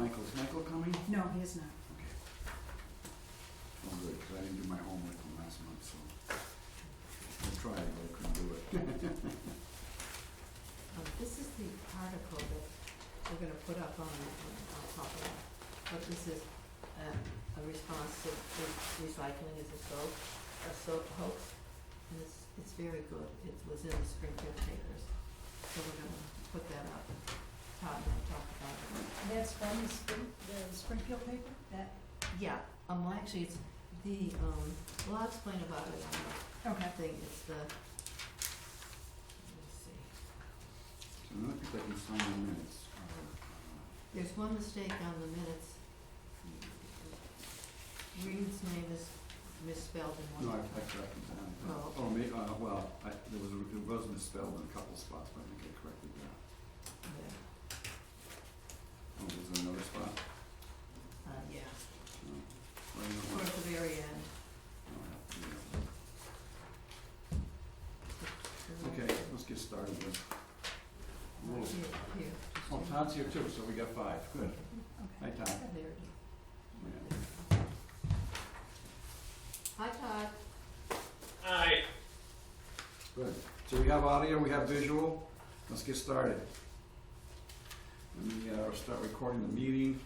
Michael. Is Michael coming? No, he is not. Okay. Oh, good, because I didn't do my homework from last month, so I tried, but I couldn't do it. This is the article that we're gonna put up on top of that. But this is a response to recycling is a soap hoax, and it's very good. It was in the Springfield papers, so we're gonna put that up. Todd and I talked about it. That's from the Springfield paper? That, Yeah, well, actually, it's the, well, I'll explain about it on okay. the thing. It's the, let's see. So I don't think I can sign the minutes. There's one mistake on the minutes. Reed's name is misspelled in No, one. I corrected that. Oh, okay. Oh, well, it was misspelled in a couple spots, but I think I corrected that. Yeah. Oh, was there another spot? Yeah, No. Well, you know what? towards the very end. I'll have to do that. Okay, let's get started then. Whoa. Here. Oh, Todd's here too, so we got 5. Good. Hi, Todd. There it is. Yeah. Hi, Todd. Aye. Good. So we have audio, we have visual. Let's get started. Let me start recording the meeting.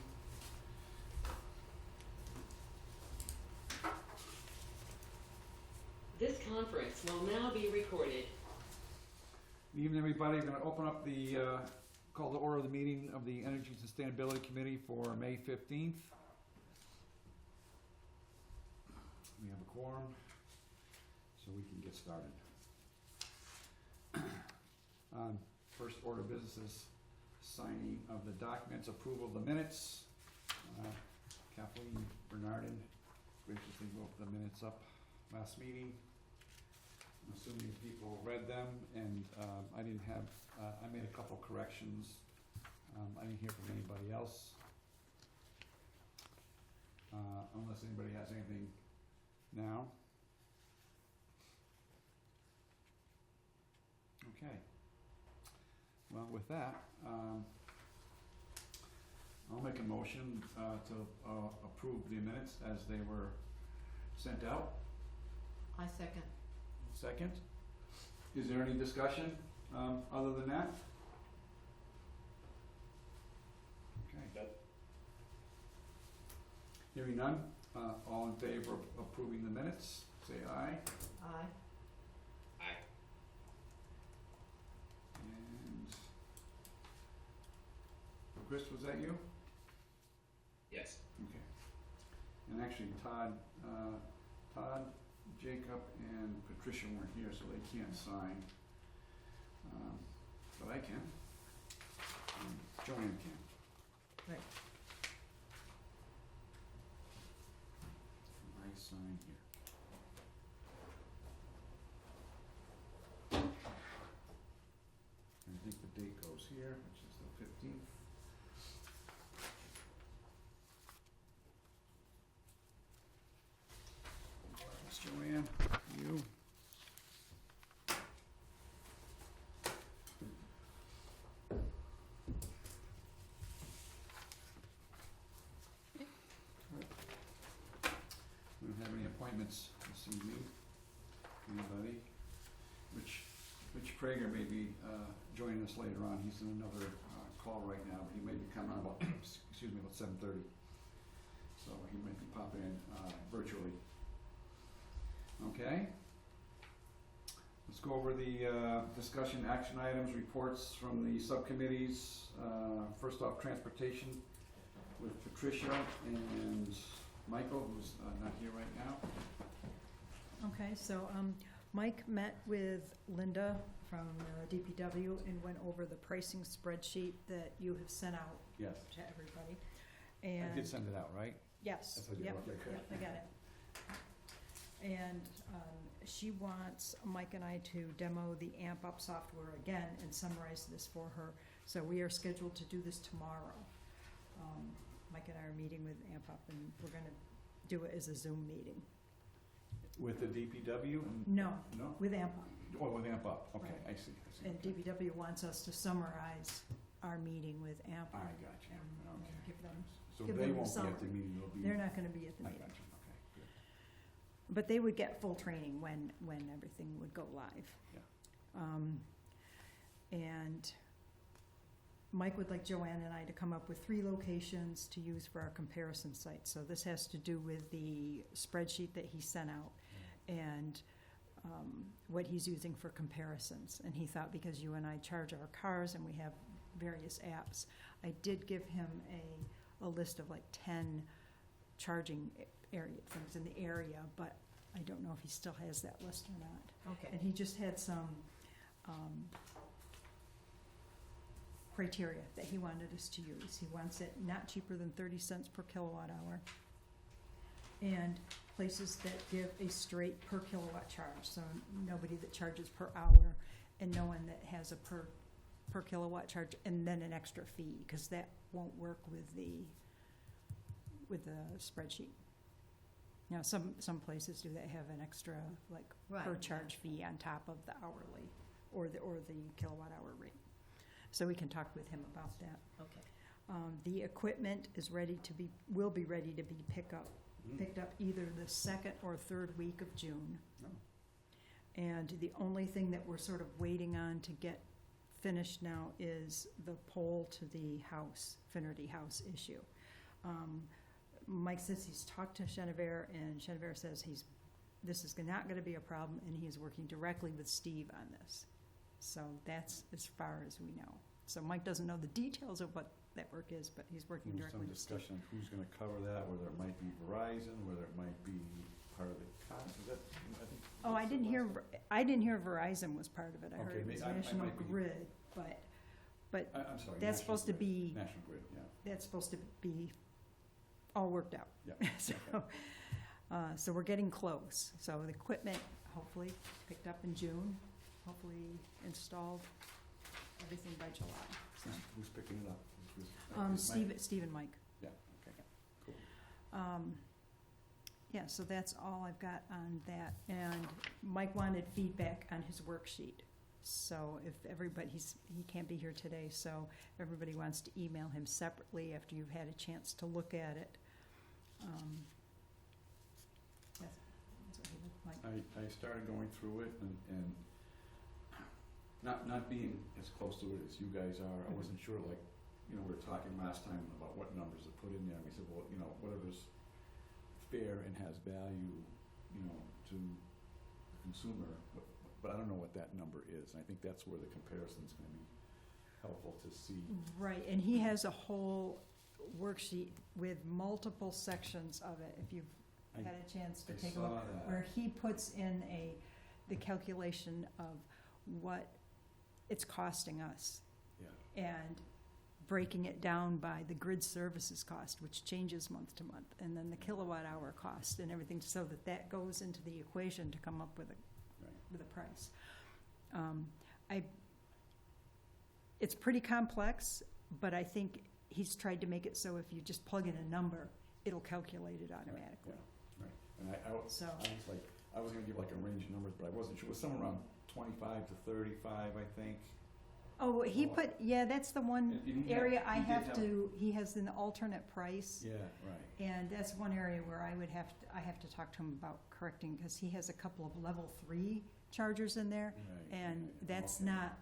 This conference will now be recorded. Good evening, everybody. We're going to open up the call to order of the meeting of the Energy Sustainability Committee for May 15th. We have a quorum, so we can get started. First order of business is signing of the documents, approval of the minutes. Kathleen Bernardin graciously wrote the minutes up last meeting. I'm assuming people read them, and I didn't have, I made a couple corrections. I didn't hear from anybody else. Unless anybody has anything now. Okay. Well, with that, I'll make a motion to approve the minutes as they were sent out. I second. Second. Is there any discussion other than that? Okay. Nope. Hearing none, all in favor of approving the minutes, say aye. Aye. Aye. And Chris, was that you? Yes. Okay. And actually Todd, Jacob, and Patricia weren't here, so they can't sign. But I can. Joanne can. Right. I sign here. And I think the date goes here, which is the 15th. Thanks, Joanne. You. We don't have any appointments this evening. Anybody? Rich Prager may be joining us later on. He's in another call right now, but he may be coming on about, excuse me, about 7:30. So he might be popping in virtually. Okay. Let's go over the discussion action items, reports from the subcommittees. First off, transportation with Patricia and Michael, who's not here right now. Okay, so Mike met with Linda from DPW and went over the pricing spreadsheet that you have sent out Yes. to everybody. I And did send it out, right? yes, Yes, I did. yep, Okay, good. yep, I got it. And she wants Mike and I to demo the AMP Up software again and summarize this for her. So we are scheduled to do this tomorrow. Mike and I are meeting with AMP Up, and we're gonna do it as a Zoom meeting. With the DPW? No, No? with AMP Up. Oh, with AMP Up. Okay, Right. I see. And Okay. DPW wants us to summarize our meeting with AMP. I got you, and okay. give them, So give they them a won't be at the summary. meeting, they'll be. they're not gonna be at the I meeting. got you, okay, good. But they would get full training when everything would go live. Yeah. And Mike would like Joanne and I to come up with 3 locations to use for our comparison site. So this has to do with the spreadsheet that he sent out and what he's using for comparisons. And he thought because you and I charge our cars and we have various apps, I did give him a list of like 10 charging area things in the area, but I don't know if he still has that list or not. Okay. And he just had some criteria that he wanted us to use. He wants it not cheaper than 30 cents per kilowatt hour, and places that give a straight per kilowatt charge, so nobody that charges per hour, and no one that has a per kilowatt charge and then an extra fee, because that won't work with the spreadsheet. Now, some places do that, have an extra, like, Right, per yeah. charge fee on top of the hourly, or the kilowatt hour rate. So we can talk with him about that. Okay. The equipment will be ready to be picked up either the 2nd or 3rd week of June. Oh. And the only thing that we're sort of waiting on to get finished now is the pole to the house, Finnerty House issue. Mike says he's talked to Chenevert, and Chenevert says this is not gonna be a problem, and he is working directly with Steve on this. So that's as far as we know. So Mike doesn't know the details of what that work is, but he's working There was directly some with Steve. discussion of who's gonna cover that, whether it might be Verizon, whether it might be part of the cost, is that, I think. Oh, I didn't hear Verizon was part of it. I Okay, heard it was maybe I National might be- Grid, but I'm sorry. that's National supposed to Grid. be, National Grid, yeah. that's supposed to be all worked out. Yeah. So we're getting close. So the equipment hopefully picked up in June, hopefully installed, everything by July. So, Who's picking it up? Is Mike- Steve and Mike. Yeah, okay, cool. Yeah, so that's all I've got on that. And Mike wanted feedback on his worksheet. So if everybody, he can't be here today, so if everybody wants to email him separately after you've had a chance to look at it. That's what he would like. I started going through it and not being as close to it as you guys are, I wasn't sure, like, we were talking last time about what numbers to put in there, and we said, well, whatever's fair and has value, to the consumer, but I don't know what that number is, and I think that's where the comparison's gonna be helpful to see. Right, and he has a whole worksheet with multiple sections of it, if you've I- had a chance to I take a look. saw that. Where he puts in the calculation of what it's costing us, Yeah, and breaking it down by the grid services cost, which changes month to month, and then the kilowatt hour cost and everything, so that goes into the equation to come up with right. a price. It's pretty complex, but I think he's tried to make it so if you just plug in a number, it'll calculate it automatically. Yeah, right, and I was So, like, I was gonna give like a range of numbers, but I wasn't sure, it was somewhere around 25 to 35, I think. that's the one And he area I did have to, he has an alternate price. Yeah, right. And that's one area where I have to talk to him about correcting, because he has a couple of level 3 chargers in there, Right, and right, that's okay. not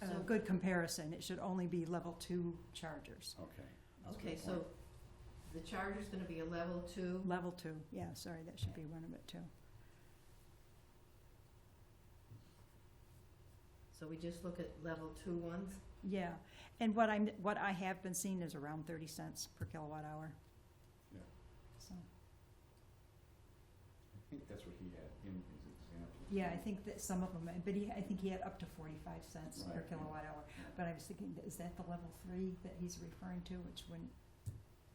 Yeah, okay. a good comparison. It should only be level 2 chargers. Okay. That's a Okay, good so point. the charger's gonna be a level 2. Level 2, yeah, sorry, that should be one of it too. So we just look at level 2 ones? Yeah, and what I have been seeing is around 30 cents per kilowatt hour. Yeah. So, I think that's what he had in his example. yeah, I think that some of them, but I think he had up to 45 cents per Right, yeah. kilowatt hour. Yeah. But I was thinking, is that the level 3 that he's referring to, which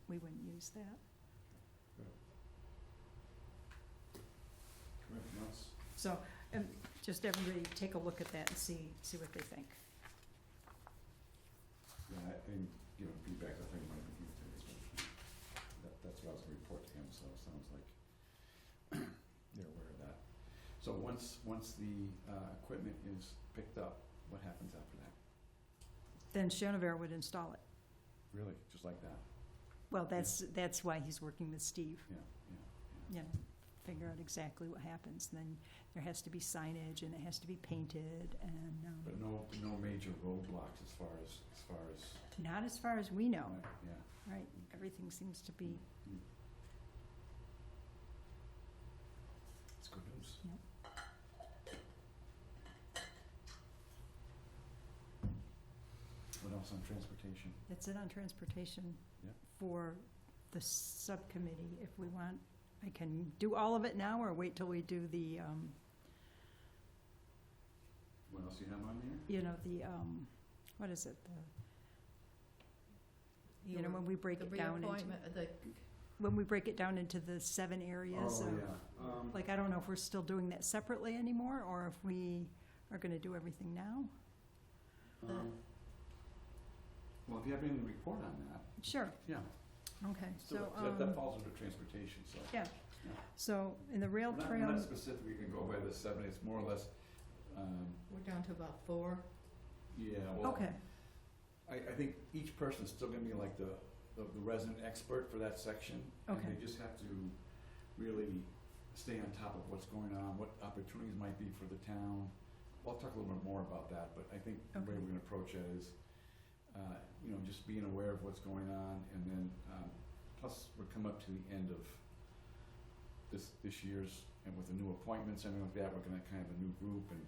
we wouldn't use that? Everything else? So, just everybody take a look at that and see what they think. Yeah, and give him feedback, I think might be used to this one. That's what I was gonna report to him, so it sounds like they're aware of that. So once the equipment is picked up, what happens after that? then Schoenweber would install it. Really, just like that? Well, that's why he's working with Steve, Yeah, you know, figure out exactly what happens. Then there has to be signage and it has to be painted and, But no major roadblocks as far as, not as far as we know, right, yeah. right? Everything seems to be, It's good news. Yep. What else on transportation? that's it on transportation Yep. for the subcommittee. If we want, I can do all of it now or wait till we do the, What else you have on there? you know, the, what is it? You know, when we break The it down into, reappointment, when we break it down into the 7 areas Oh, of, yeah. like, I don't know if we're still doing that separately anymore or if we are gonna do everything now. Well, if you have any report on that, Sure, yeah. okay, Still, so, that falls under transportation, so. yeah. Yeah. So in the rail We're trail, not specific, you can go by the 7, it's more or less, we're down to about 4. yeah, well. okay, I think each person's still gonna be like the resident expert for that section. Okay. And they just have to really stay on top of what's going on, what opportunities might be for the town. I'll talk a little bit more about that, but I think the way Okay. we're gonna approach it is, you know, just being aware of what's going on, and then, plus, we're coming up to the end of this year's, and with the new appointments, and everything like that, we're gonna kind of a new group, and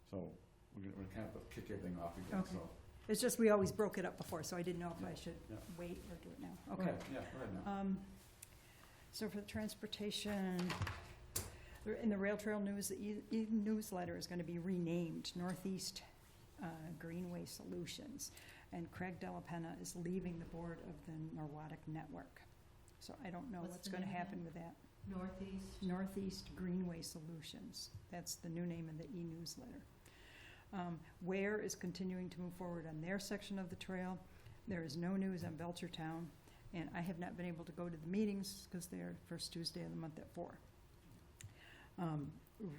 so we're kind of kick everything off again, Okay. so. it's just we always broke it up before, so I didn't know if I should Yeah. wait or do it now, Go okay. ahead, yeah, go ahead now. So for the transportation, in the Rail Trail News, the e-newsletter is gonna be renamed Northeast Greenway Solutions. And Craig Della Penna is leaving the board of the Norwatic Network. So I don't know What's what's the gonna name of happen that? with that. Northeast. Northeast Greenway Solutions, that's the new name of the e-newsletter. Ware is continuing to move forward on their section of the trail. There is no news on Belchertown, and I have not been able to go to the meetings because they're first Tuesday of the month at 4.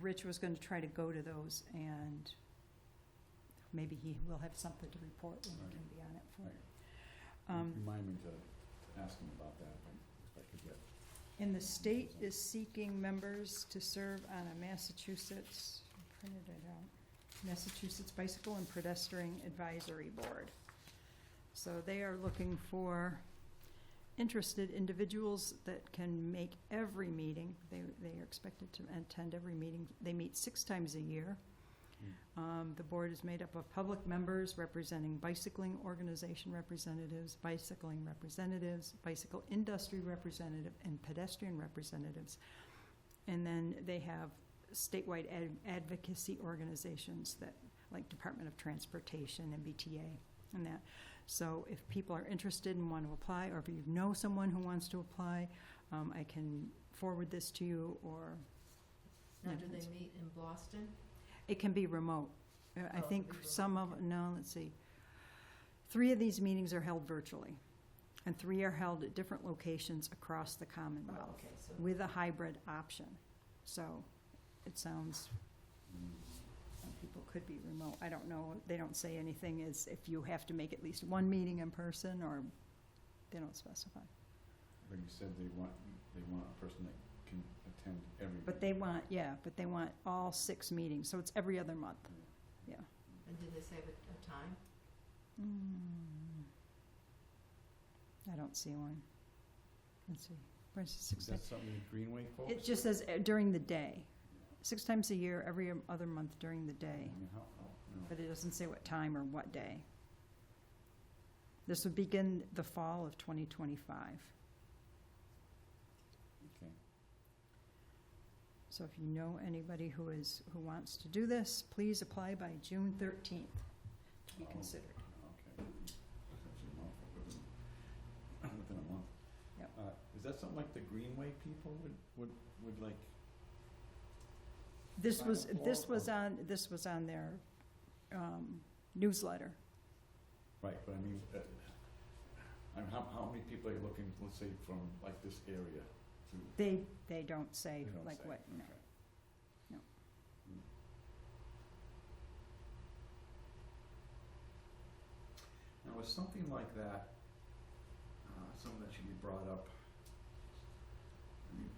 Rich was gonna try to go to those, and maybe he will have something to report when he can be on it for. Right. Remind me to ask him about that, if I could get. And the state is seeking members to serve on a Massachusetts, I printed it out, Massachusetts Bicycle and Pedestrian Advisory Board. So they are looking for interested individuals that can make every meeting. They are expected to attend every meeting. They meet 6 times a year. The board is made up of public members representing bicycling organization representatives, bicycling representatives, bicycle industry representative, and pedestrian representatives. And then they have statewide advocacy organizations that, like Department of Transportation, MBTA, and that. So if people are interested and want to apply, or if you know someone who wants to apply, I can forward this to you, or Now, Yeah, do they it's- meet in Boston? it can be remote. I Oh, it think can be some remote, of, no, let's see. 3 of these meetings are held virtually, and 3 are held at different locations across the Oh, Commonwealth okay, so. with a hybrid option. So it sounds, some people could be remote. I don't know, they don't say anything as if you have to make at least 1 meeting in person, or they don't specify. But you said they want a person that can attend every. But they want all 6 meetings, so it's every other month. Yeah. And did they say a time? I don't see one. Let's see, where's the Is 6 that something the Greenway folks? It just says during the day, 6 times a year, every other month during the day, I mean, how, you know. but it doesn't say what time or what day. This would begin the fall of 2025. Okay. So if you know anybody who wants to do this, please apply by June 13th to be Oh. considered. Okay. That's actually a month, within a month. Yep. Is that something like the Greenway people would like? This Sign was, up for, this was on their newsletter. Right, but I mean, how many people are you looking, let's say, from like this area to? They don't say They don't like say, what, no. okay. No. was something like that, something that should be brought up. I mean,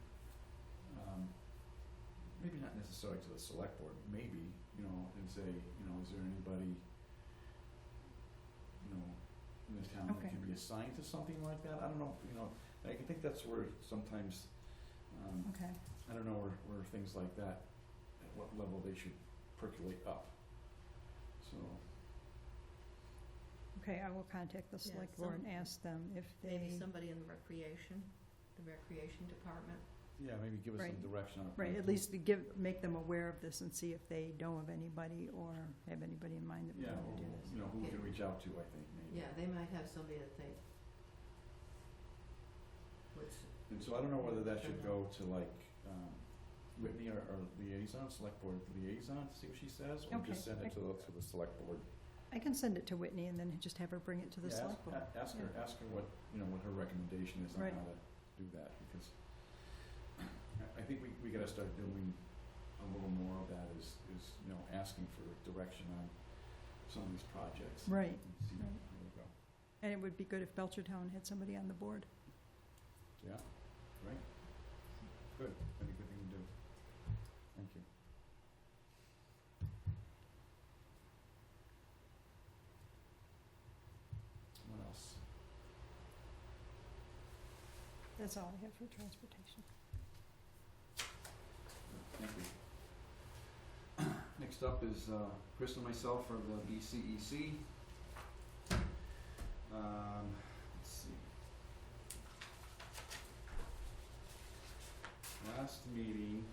maybe not necessarily to the select board, maybe, and say, is there anybody, in this town that Okay. can be assigned to something like that? I don't know, I think that's where sometimes, Okay, I don't know where things like that, at what level they should percolate up. So, okay, I will contact the Yeah, select board and some- ask them if Maybe they, somebody in the recreation department. yeah, maybe give us some Right. direction on. right, at least to make them aware of this and see if they know of anybody or have anybody in mind that would Yeah, want to do or, this. who we can reach out to, I think, maybe. Yeah, they might have somebody that they would. And so I don't know whether that should go to like, Whitney, our liaison, select board liaison, to see what she says, or Okay. just send it to the select board. I can send it to Whitney and then just have her bring it to the Yeah, select board. ask her what, what her recommendation is on Right. how to do that, because I think we gotta start doing a little more of that, is asking for direction on some of these projects. Right, And see right. how we go. And it would be good if Belchertown had somebody on the board. Yeah, right? Good, that'd be a good thing to do. Thank you. What else? That's all I have for transportation. Thank you. Next up is Chris and myself for the BCEC. Let's see. Last meeting,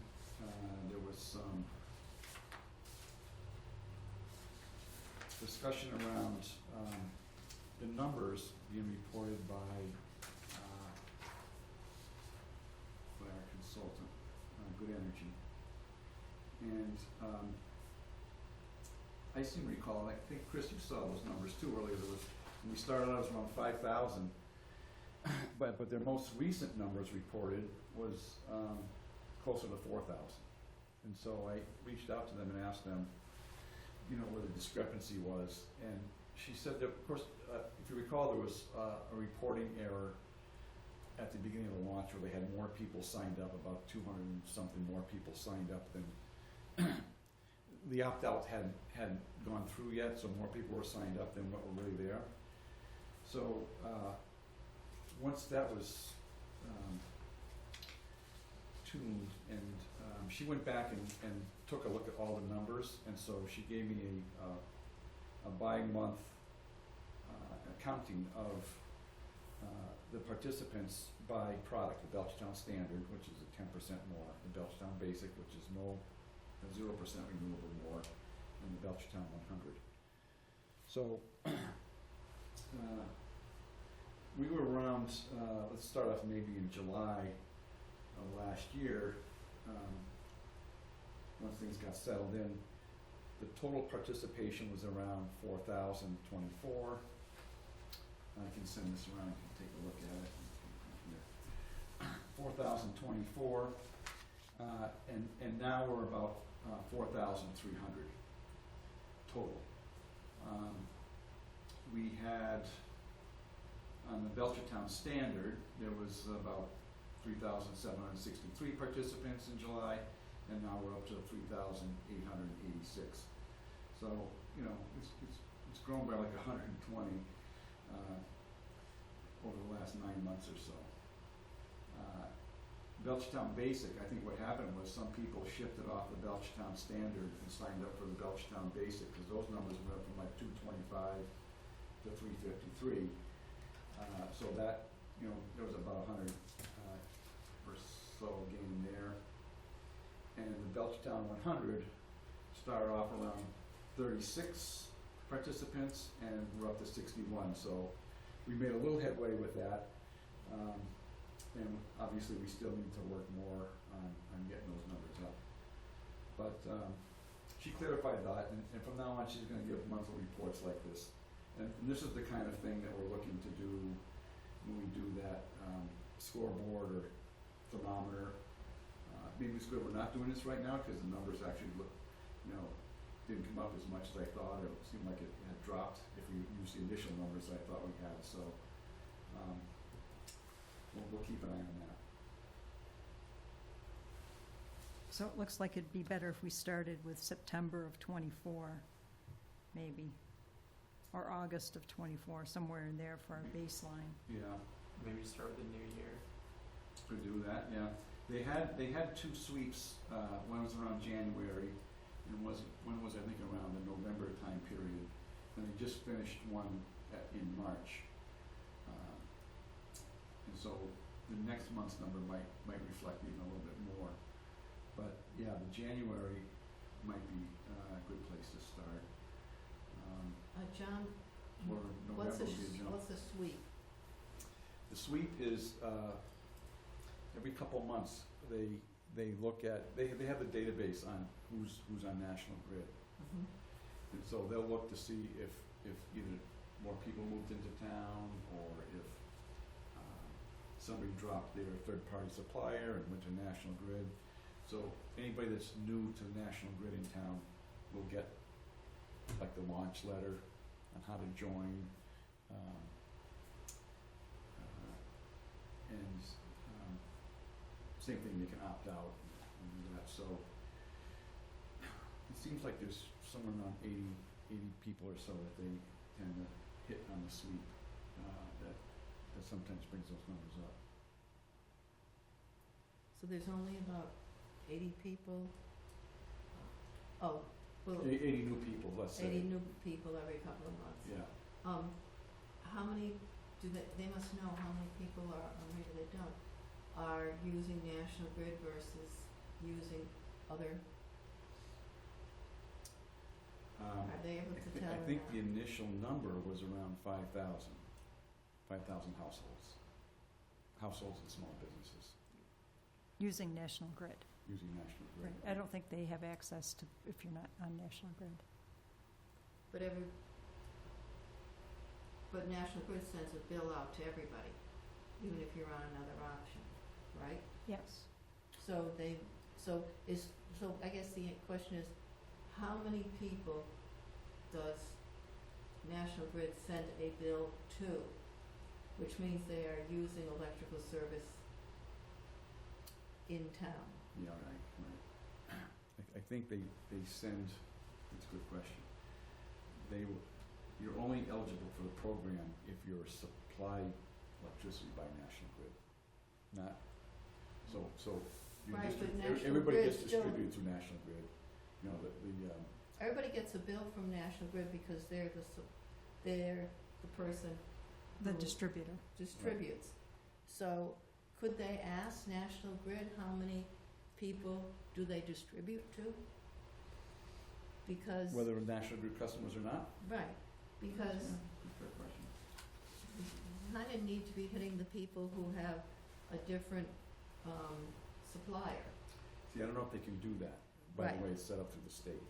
there was some discussion around the numbers being reported by our consultant, Good Energy. And I seem to recall, I think Chris, you saw those numbers too earlier, when we started out, it was around 5,000. But their most recent numbers reported was closer to 4,000. And so I reached out to them and asked them, where the discrepancy was. And she said that, of course, if you recall, there was a reporting error at the beginning of the launch where they had more people signed up, about 200 and something more people signed up than the opt-out hadn't gone through yet, so more people were signed up than what were really there. So once that was tuned, and she went back and took a look at all the numbers, and so she gave me a bi-month accounting of the participants by product, the Belchertown Standard, which is at 10% more, the Belchertown Basic, which is 0% renewable more, and the Belchertown 100. So we were around, let's start off maybe in July of last year, once things got settled in, the total participation was around 4,024. I can send this around, you can take a look at it. 4,024, and now we're about 4,300 total. We had, on the Belchertown Standard, there was about 3,763 participants in July, and now we're up to 3,886. So, it's grown by like 120 over the last 9 months or so. Belchertown Basic, I think what happened was some people shifted off the Belchertown Standard and signed up for the Belchertown Basic, because those numbers went from like 225 to 353. So that, there was about 100 or so gain there. And the Belchertown 100 started off around 36 participants, and we're up to 61. So we made a little headway with that. And obviously we still need to work more on getting those numbers up. But she clarified that, and from now on she's going to give monthly reports like this. And this is the kind of thing that we're looking to do when we do that scoreboard or thermometer. Maybe it's good we're not doing this right now, because the numbers actually look, didn't come up as much as I thought, or it seemed like it had dropped if we use the initial numbers I thought we had, so, we'll keep an eye on that. So it looks like it'd be better if we started with September of '24, maybe, or August of '24, somewhere in there for our baseline. Yeah, Maybe start with the new year. could do that, yeah. They had two sweeps, one was around January, and one was, I think, around the November time period, and they just finished one in March. And so the next month's number might reflect even a little bit more. But, yeah, the January might be a good place to start. John, Or what's November would be a jump. what's a sweep? The sweep is, every couple of months, they look at, they have a database on who's on National Grid. Mm-hmm. And so they'll look to see if either more people moved into town, or if somebody dropped their third-party supplier and went to National Grid. So anybody that's new to National Grid in town will get like the launch letter on how to join. And same thing, they can opt out and do that. So it seems like there's somewhere around 80 people or so that they tend to hit on the sweep, that sometimes brings those numbers up. So there's only about 80 people? Oh, well, 80 new people, let's say. 80 new people every couple of months. Yeah. How many they must know how many people are, or maybe they don't, are using National Grid versus using other, are they able to tell? I or think not? the initial number was around 5,000 households and small businesses Using National Grid. using National Grid. Right. I don't think they have access to, if you're not on National Grid. But National Grid sends a bill out to everybody, even if you're on another option, right? Yes. So I guess the question is, how many people does National Grid send a bill to, which means they are using electrical service in town? Yeah, right. I think they send, that's a good question. You're only eligible for the program if you're supplied electricity by National Grid. Not, so your Right, but district, National everybody Grid gets still- distributed through National Grid. You know, Everybody gets a bill from National Grid because they're the person The who distributor. distributes. So could they ask National Grid how many people do they distribute to? Because, whether National Grid customers or not? right, because Yeah, fair question. you kind of need to be hitting the people who have a different supplier. See, I don't know if they can do that, by Right. the way it's set up through the state.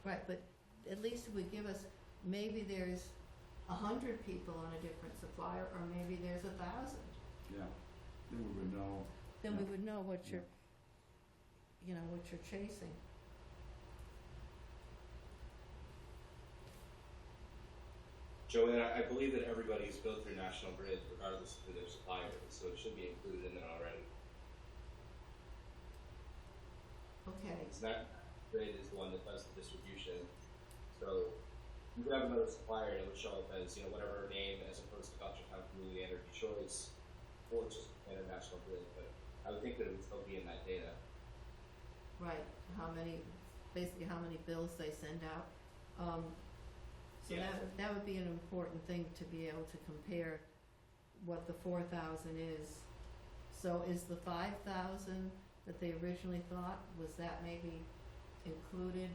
Right, but at least it would give us, maybe there's 100 people on a different supplier, or maybe there's 1,000. Yeah, then we would know. Then we Yeah. would know what Yeah. what you're chasing. Joanne, I believe that everybody is billed through National Grid regardless of who their supplier is, so it should be included in there already. Okay, Because that grid is the one that does the distribution. So you could have another supplier and it would show up as, whatever her name as opposed to Belchertown Community Energy Choice or just International Grid, but I would think that it would still be in that data. right, basically how many bills they send out. So Yeah. that would be an important thing to be able to compare what the 4,000 is. So is the 5,000 that they originally thought, was that maybe included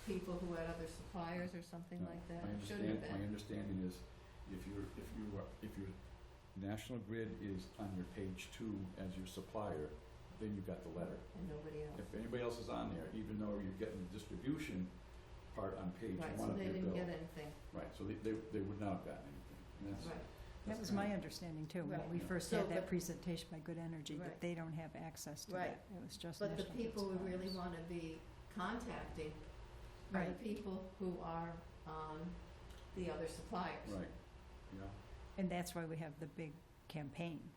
people who had other suppliers or something like that? Shouldn't have My been. understanding is, if your National Grid is on your page 2 as your supplier, then you got the letter. And nobody else. If anybody else is on there, even though you're getting the distribution part on page Right, 1 so of they your didn't bill. get anything, Right, so they would not have gotten anything, and that's. right. That was my understanding too, when Right. we first So, had that but- presentation by Good Energy, Right. that they don't have access to Right. that. It was just But the National Grid people who really suppliers. wanna be contacting are the Right. people who are on the other suppliers. Right, yeah. And that's why we have the big campaign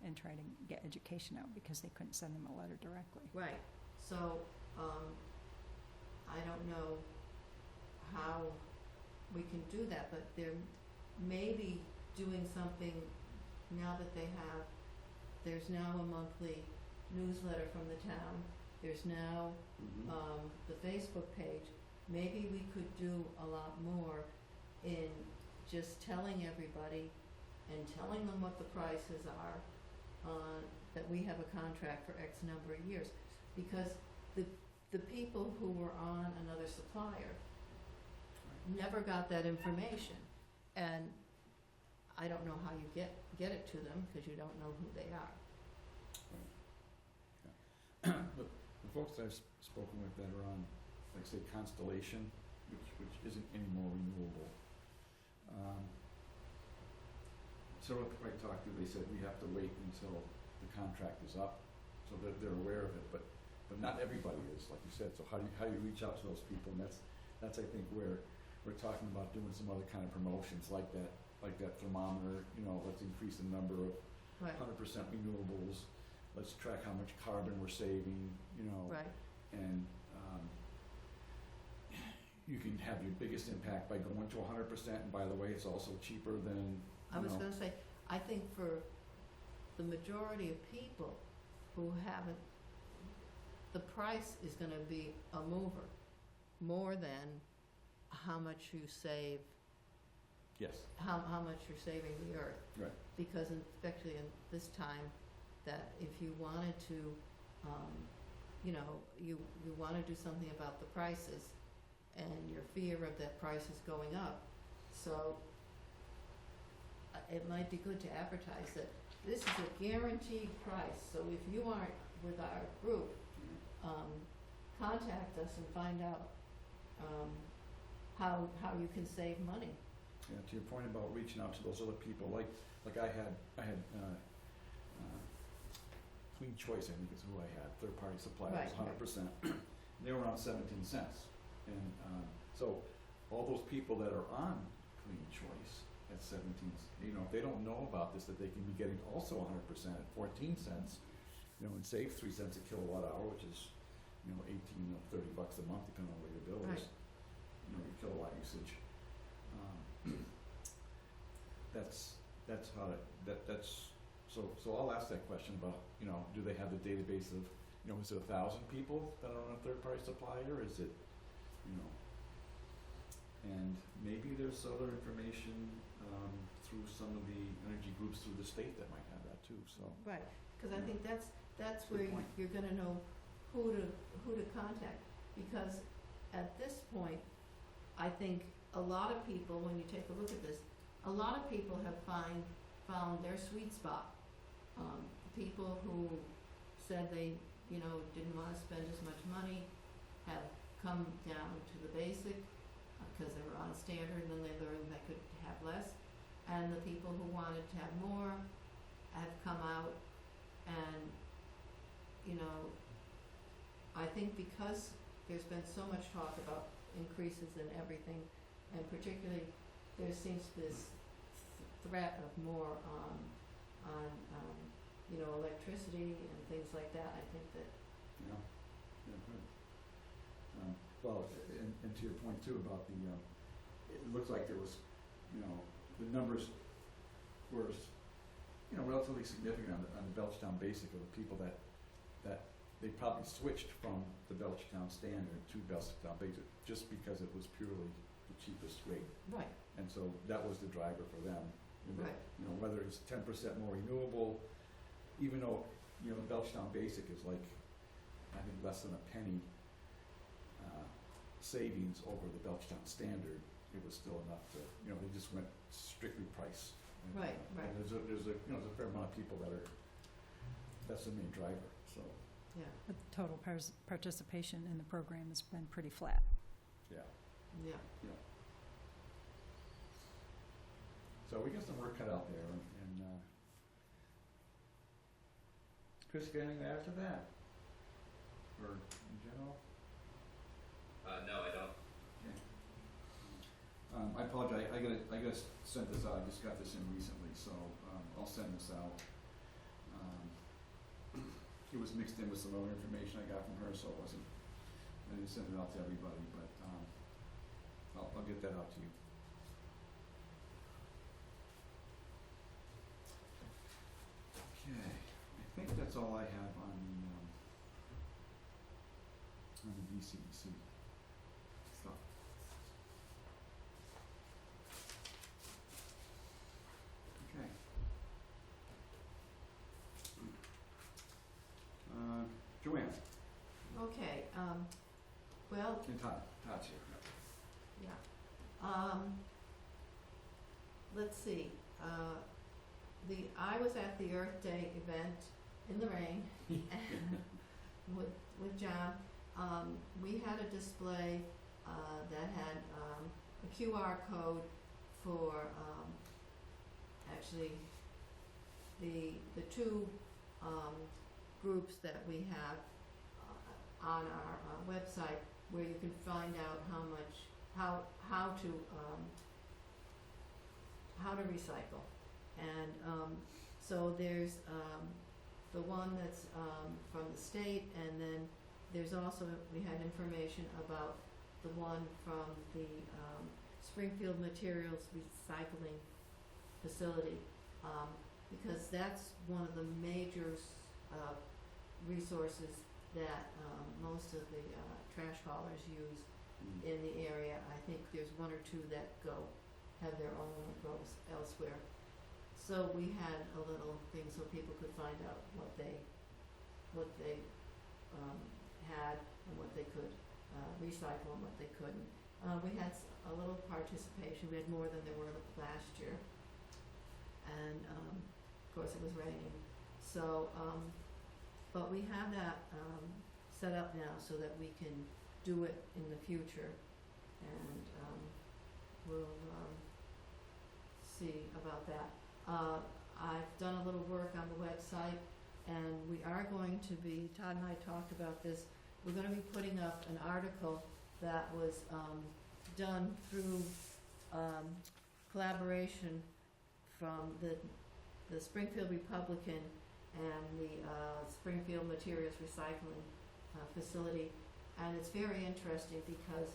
and try to get education out, because they couldn't send them a letter directly. Right, so, I don't know how we can do that, but they're maybe doing something now that there's now a monthly newsletter from the town, there's now, Mhm. the Facebook page. Maybe we could do a lot more in just telling everybody and telling them what the prices are, that we have a contract for X number of years. Because the people who were on another supplier never got that information. And I don't know how you get it to them, because you don't know who they are. The folks I've spoken with that are on, like say Constellation, which isn't any more renewable. Several people I talked to, they said we have to wait until the contract is up, so that they're aware of it, but not everybody is, like you said, so how do you reach out to those people? And that's I think where we're talking about doing some other kind of promotions like that thermometer, let's increase the number of Right, 100% renewables, let's track how much carbon we're saving, right, and you can have your biggest impact by going to 100%, and by the way, it's also cheaper than, I was gonna say, I think for the majority of people who haven't, the price is gonna be a mover, more than how much you save, yes, how much you're saving the earth. right, Because especially in this time, that if you wanted to, you wanna do something about the prices, and your fear of that price is going up, so it might be good to advertise that this is a guaranteed price, so if you aren't with our group, contact us and find out, how you can save money. yeah, to your point about reaching out to those other people, like I had Clean Choice, I think is who I had, third-party suppliers, Right, 100%, they were around 17 cents, and, so all those people that are on Clean Choice at 17, if they don't know about this, that they can be getting also 100% at 14 cents, and save 3 cents a kilowatt hour, which is, 18 or 30 bucks a month, depending on what your bill is, your kilowatt usage. That's how so I'll ask that question about, do they have the database of, is it 1,000 people that are on a third-party supplier, is it, and maybe there's other information, through some of the energy groups through the state that might have that too, so. Right, cause I Yeah. think that's Good where point. you're gonna know who to contact, because at this point, I think a lot of people, when you take a look at this, a lot of people have found their sweet spot. People who said they, didn't wanna spend as much money, have come down to the basic, cause they were on standard, and then they learned they could have less. And the people who wanted to have more have come out, and, I think because there's been so much talk about increases in everything, and particularly there seems this threat of more on electricity and things like that, I think that, Yeah, good. Well, and to your point too about the, it looks like there was, the numbers were, relatively significant on the Belchertown Basic of the people that they probably switched from the Belchertown Standard to Belchertown Basic just because it was purely the cheapest rate. right, And so that was the driver for them. And that, Right. Whether it's 10% more renewable, even though, the Belchertown Basic is like, I think less than a penny savings over the Belchertown Standard, it was still enough to, they just went strictly price. And, Right, right. And there's a fair amount of people that's the main driver, so, yeah, But the total participation in the program has been pretty flat. yeah. yeah. So we got some work cut out there, and Chris, got anything to add to that? Or in general? No, I don't. Okay. I apologize, I gotta send this out, I just got this in recently, so, I'll send this out. It was mixed in with some other information I got from her, so I didn't send it out to everybody, but, I'll get that out to you. Okay, I think that's all I have on the BCEC stuff. Okay. Joanne, Okay, well, and Todd's here. yeah. Let's see, I was at the Earth Day event in the rain with John. We had a display, that had, a QR code for, actually, the two, groups that we have, on our, website, where you can find out how to recycle. And so there's the one that's from the state, and then there's also, we had information about the one from the Springfield Materials Recycling Facility, because that's one of the major resources that most of the trash haulers use in the area. I think there's one or two that have their own one that goes elsewhere. So we had a little thing so people could find out what they had and what they could recycle and what they couldn't. We had a little participation. We had more than there were last year, and of course it was raining. So, but we have that set up now so that we can do it in the future, and we'll see about that. I've done a little work on the website, and we are going to be, Todd and I talked about this, we're going to be putting up an article that was done through collaboration from the Springfield Republican and the Springfield Materials Recycling Facility. And it's very interesting because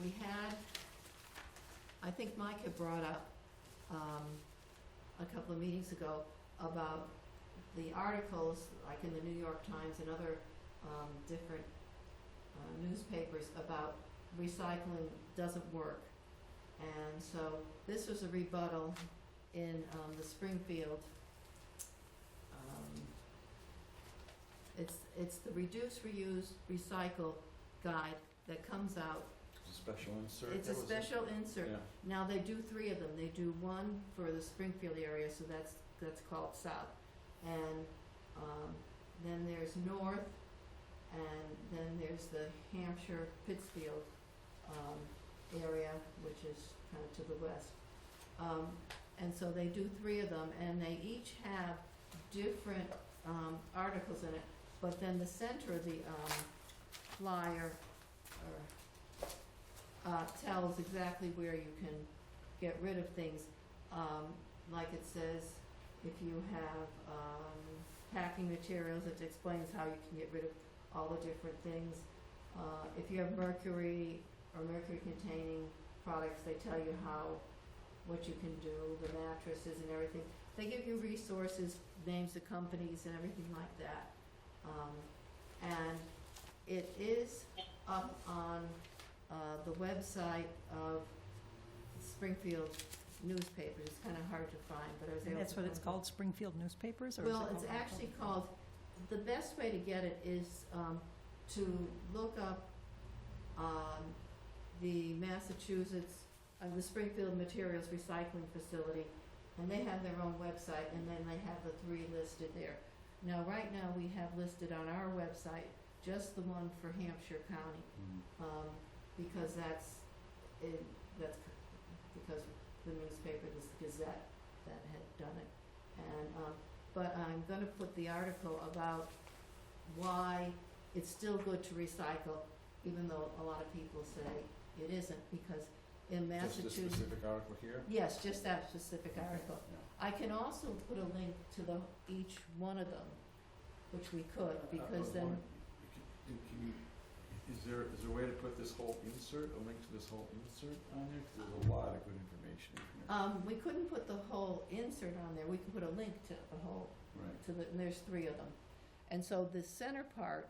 we had, I think Mike had brought up a couple of meetings ago about the articles, like in the New York Times and other different newspapers, about recycling doesn't work. And so this was a rebuttal in the Springfield, it's the Reduce, Reuse, Recycle guide that comes out. It's a special insert. It's a special insert. Yeah. Now they do three of them. They do one for the Springfield area, so that's called South, and then there's North, and then there's the Hampshire Pittsfield area, which is kind of to the west. And so they do three of them, and they each have different articles in it. But then the center of the flyer tells exactly where you can get rid of things. Like it says, if you have packing materials, it explains how you can get rid of all the different things. If you have mercury or mercury-containing products, they tell you what you can do, the mattresses and everything. They give you resources, names of companies and everything like that. And it is up on the website of Springfield newspapers. It's kind of hard to find, but I was able to. That's what it's find it. called, Springfield newspapers, or is it Well, called? it's actually called, the best way to get it is to look up the Massachusetts, the Springfield Materials Recycling Facility, and they have their own website, and then they have the three listed there. Now, right now, we have listed on our website just the one for Hampshire County, because that's because the newspaper, the Gazette, that had done it. And but I'm going to put the article about why it's still good to recycle, even though a lot of people say it isn't, because in Just this Massachusetts. specific article here? Yes, just that specific article. Yeah. I can also put a link to each one of them, which we could, because then, Is there a way to put this whole insert, a link to this whole insert on there? 'Cause there's a lot of good information in here. we couldn't put the whole insert on there, we could put a link to the whole, Right. and there's 3 of them. And so the center part,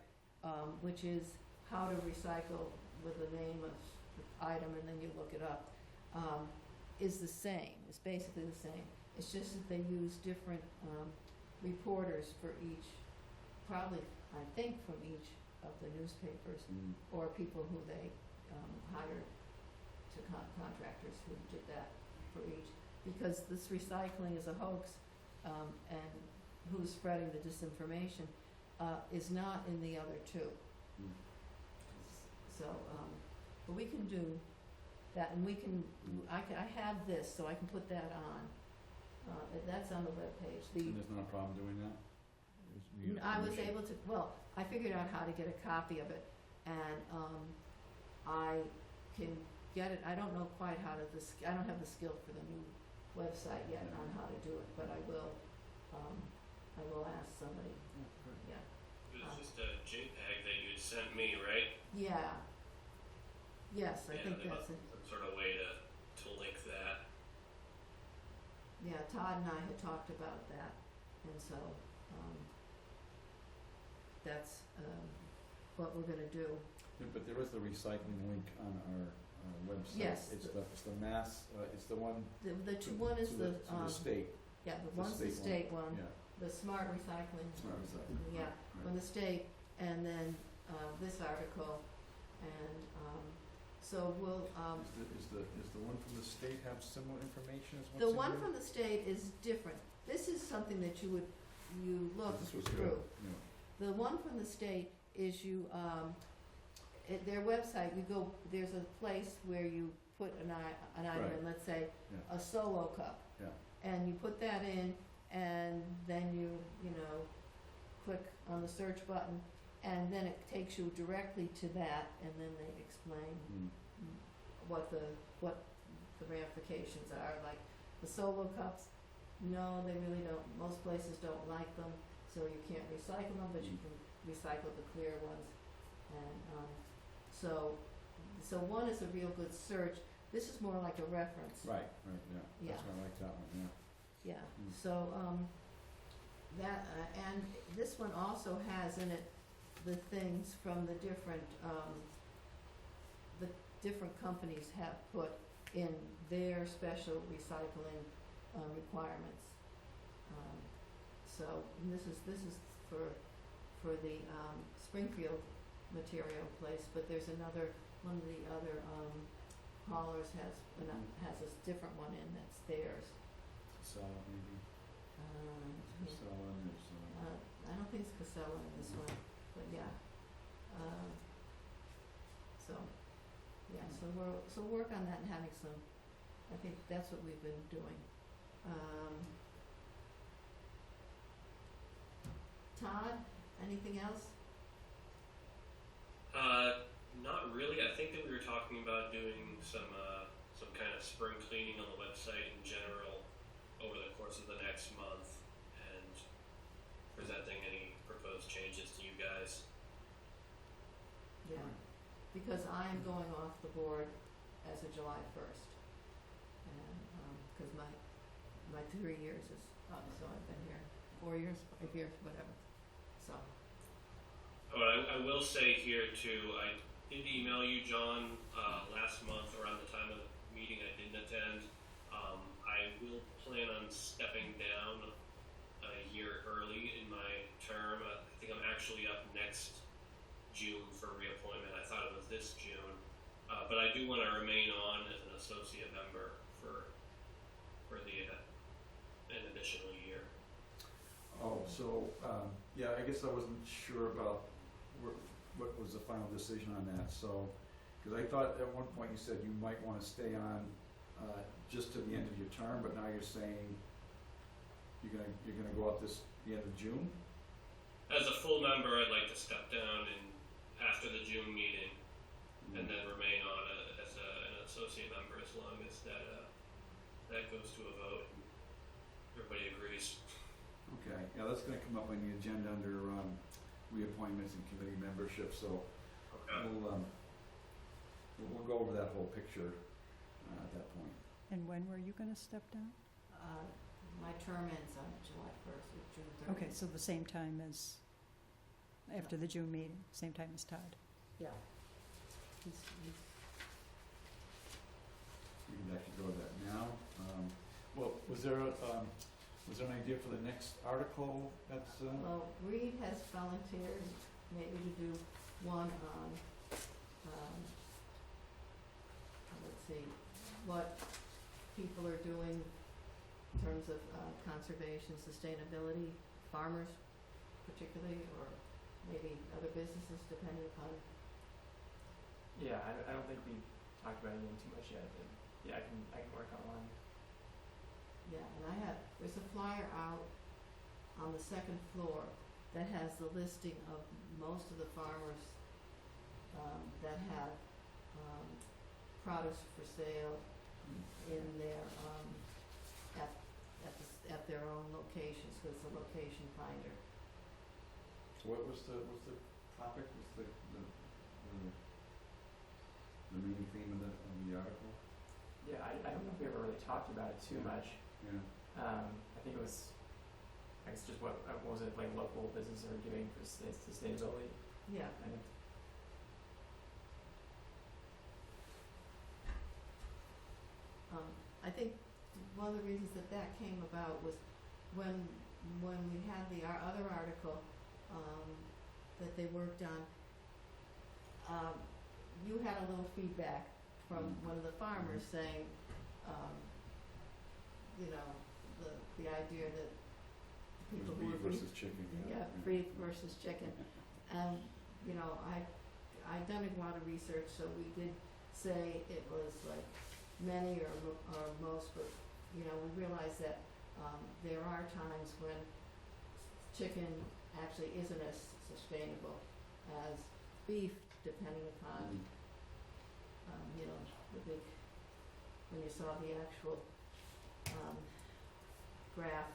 which is how to recycle with the name of the item and then you look it up, is the same, it's basically the same. It's just that they use different, reporters for each, probably, I think, from each of the newspapers, Mm. or people who they, hired to contractors who did that for each. Because this recycling is a hoax, and who's spreading the disinformation, is not in the other 2. Mm. So, but we can do that, and we can, I have this, so I can put that on. That's on the webpage. And there's not a problem doing that? I was able to, well, I figured out how to get a copy of it, and, I can get it, I don't know quite how to, I don't have the skill for the new website yet on how to do it, but I will ask somebody, Yeah, good. yeah. It was just a JPEG that you had sent me, right? Yeah. Yes, I Yeah, think there that's it. must be some sort of way to link that. Yeah, Todd and I had talked about that, and so, that's, what we're gonna do. Yeah, but there is the recycling link on our website. Yes. It's the mass, it's the one One is to the, to the state. yeah, the the one's the state state one, Yeah, the smart recycling. smart recycling. Yeah, Right. from the state, and then, this article, and, so we'll, Is the one from the state have similar information as what's in the here? one from the state is different. This is something that you look This was through. good, yeah. The one from the state is at their website, you go, there's a place where you put an item Right. in, let's say, Yeah. a Solo cup. Yeah. And you put that in, and then you click on the search button, and then it takes you directly to that, and then they explain Mm. what the ramifications are, like the Solo cups. No, they really don't, most places don't like them, so you can't recycle them, but you can recycle the clear ones. And, so one is a real good search, this is more like a reference. Right, yeah. Yeah. That's why I like that one, yeah. Yeah, Mm. so, that, and this one also has in it the things from the different companies have put in their special recycling, requirements. So, and this is for the, Springfield material place, but there's one of the other, haulers has a different one in that's theirs. Casella, maybe. Casella, and there's, I don't think it's Casella in this one, but yeah. So work on that and having some, I think that's what we've been doing. Todd, anything else? Not really. I think that we were talking about doing some kind of spring cleaning on the website in general over the course of the next month, and presenting any proposed changes to you guys. Yeah, because I am going off the board as of July 1st. And, 'cause my 3 years is up, so I've been here 4 years, 5 years, whatever, so. Oh, I will say here too, I did email you, John, last month around the time of the meeting I didn't attend. I will plan on stepping down a year early in my term. I think I'm actually up next June for reappointment. I thought it was this June. But I do want to remain on as an associate member for an additional year. Oh, so, yeah, I guess I wasn't sure about what was the final decision on that, so, because I thought at one point you said you might want to stay on, just to the end of your term, but now you're saying you're gonna go out the end of June? As a full member, I'd like to step down after the June meeting and then remain on as an associate member as long as that goes to a vote. Everybody agrees. Okay, yeah, that's gonna come up on the agenda under, reappointments and committee membership, so Okay. we'll go over that whole picture, at that point. And when were you gonna step down? My term ends on July 1st, or June 30th. Okay, so the same time as, after the June meeting, same time as Todd. Yeah. He's, We can actually go to that now. Well, was there an idea for the next article that's, well, Reed has volunteered maybe to do one on, let's see, what people are doing in terms of conservation, sustainability, farmers particularly, or maybe other businesses depending upon. Yeah, I don't think we talked about anything too much yet, but yeah, I can work on one. Yeah, and there's a flyer out on the second floor that has the listing of most of the farmers that have produce for sale in their at their own locations, so it's a location finder. so what was the topic, was the main theme of the article? Yeah, I don't know if we ever really talked about it too Yeah. much. Yeah, I think it was, I guess just what was it, like local businesses are doing for sustainability, Yeah. kind of. I think one of the reasons that came about was when we had our other article that they worked on, you had a little feedback from one of the farmers saying, you know, the idea that people who beef were versus chicken, yeah, beef versus chicken. You know, I'd done a lot of research, so we did say it was like many or most, but you know, we realized that there are times when chicken actually isn't as sustainable as beef, depending upon you know, the big, when you saw the actual graph.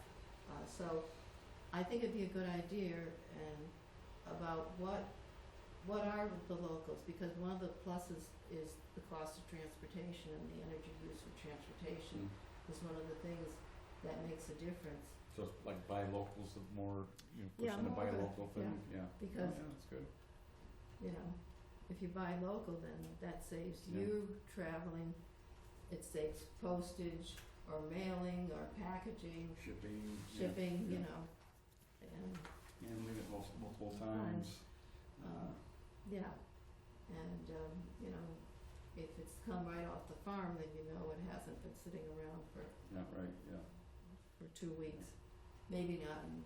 So I think it'd be a good idea and about what are the locals, because one of the pluses is the cost of transportation and the energy used for transportation is one of the things that makes a difference. So it's like buy locals, the more, Yeah, pushing the more buy of it, local thing, yeah. Because Yeah, that's good. you know, if you buy local, then that saves Yeah. you traveling, it saves postage or mailing or packaging, Shipping. shipping, yeah. you know, and Handling it multiple times. yeah, and you know, if it's come right off the farm, then you know it hasn't been sitting around for Yeah, right, yeah. 2 weeks, maybe not in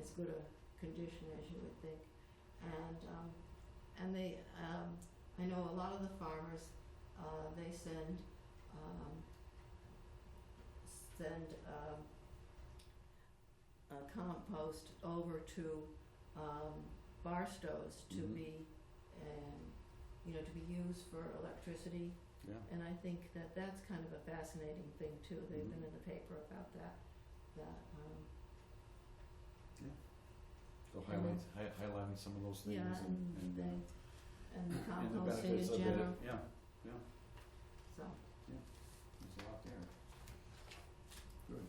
as good a condition as you would think, and they, I know a lot of the farmers, they send compost over to Barstow's to Mhm. be, you know, to be used for electricity. Yeah. And I think that that's kind of a fascinating thing too. They've Mhm. been in the paper about that. So And then- highlighting some of those things Yeah, and and the and the composting benefits in of general. it, yeah, So there's a lot there. Good.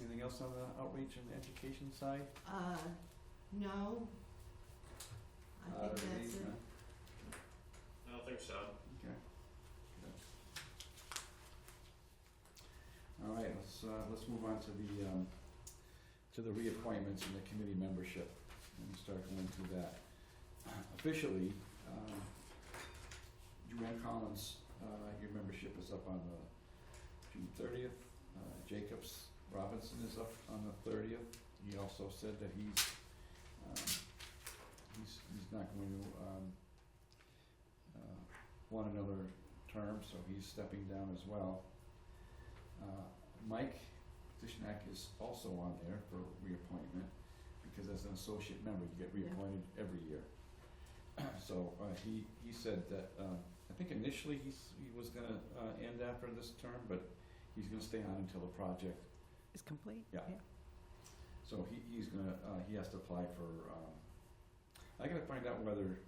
Anything else on the outreach and education side? no, I think that's Lee, it. I don't think so. Okay. Good. All right, let's move on to the reappointments and the committee membership, and start going through that. Officially, Joanne Collins, your membership is up on the June 30th. Jacobs Robinson is up on the 30th. He also said that he's not going to want another term, so he's stepping down as well. Mike Tishnak is also on there for reappointment. because as an associate member, you get reappointed every year. So, he said that, I think initially he was gonna, end after this term, but he's gonna stay on until the project. Is complete? Yeah. So he's gonna, he has to apply for, I gotta find out whether,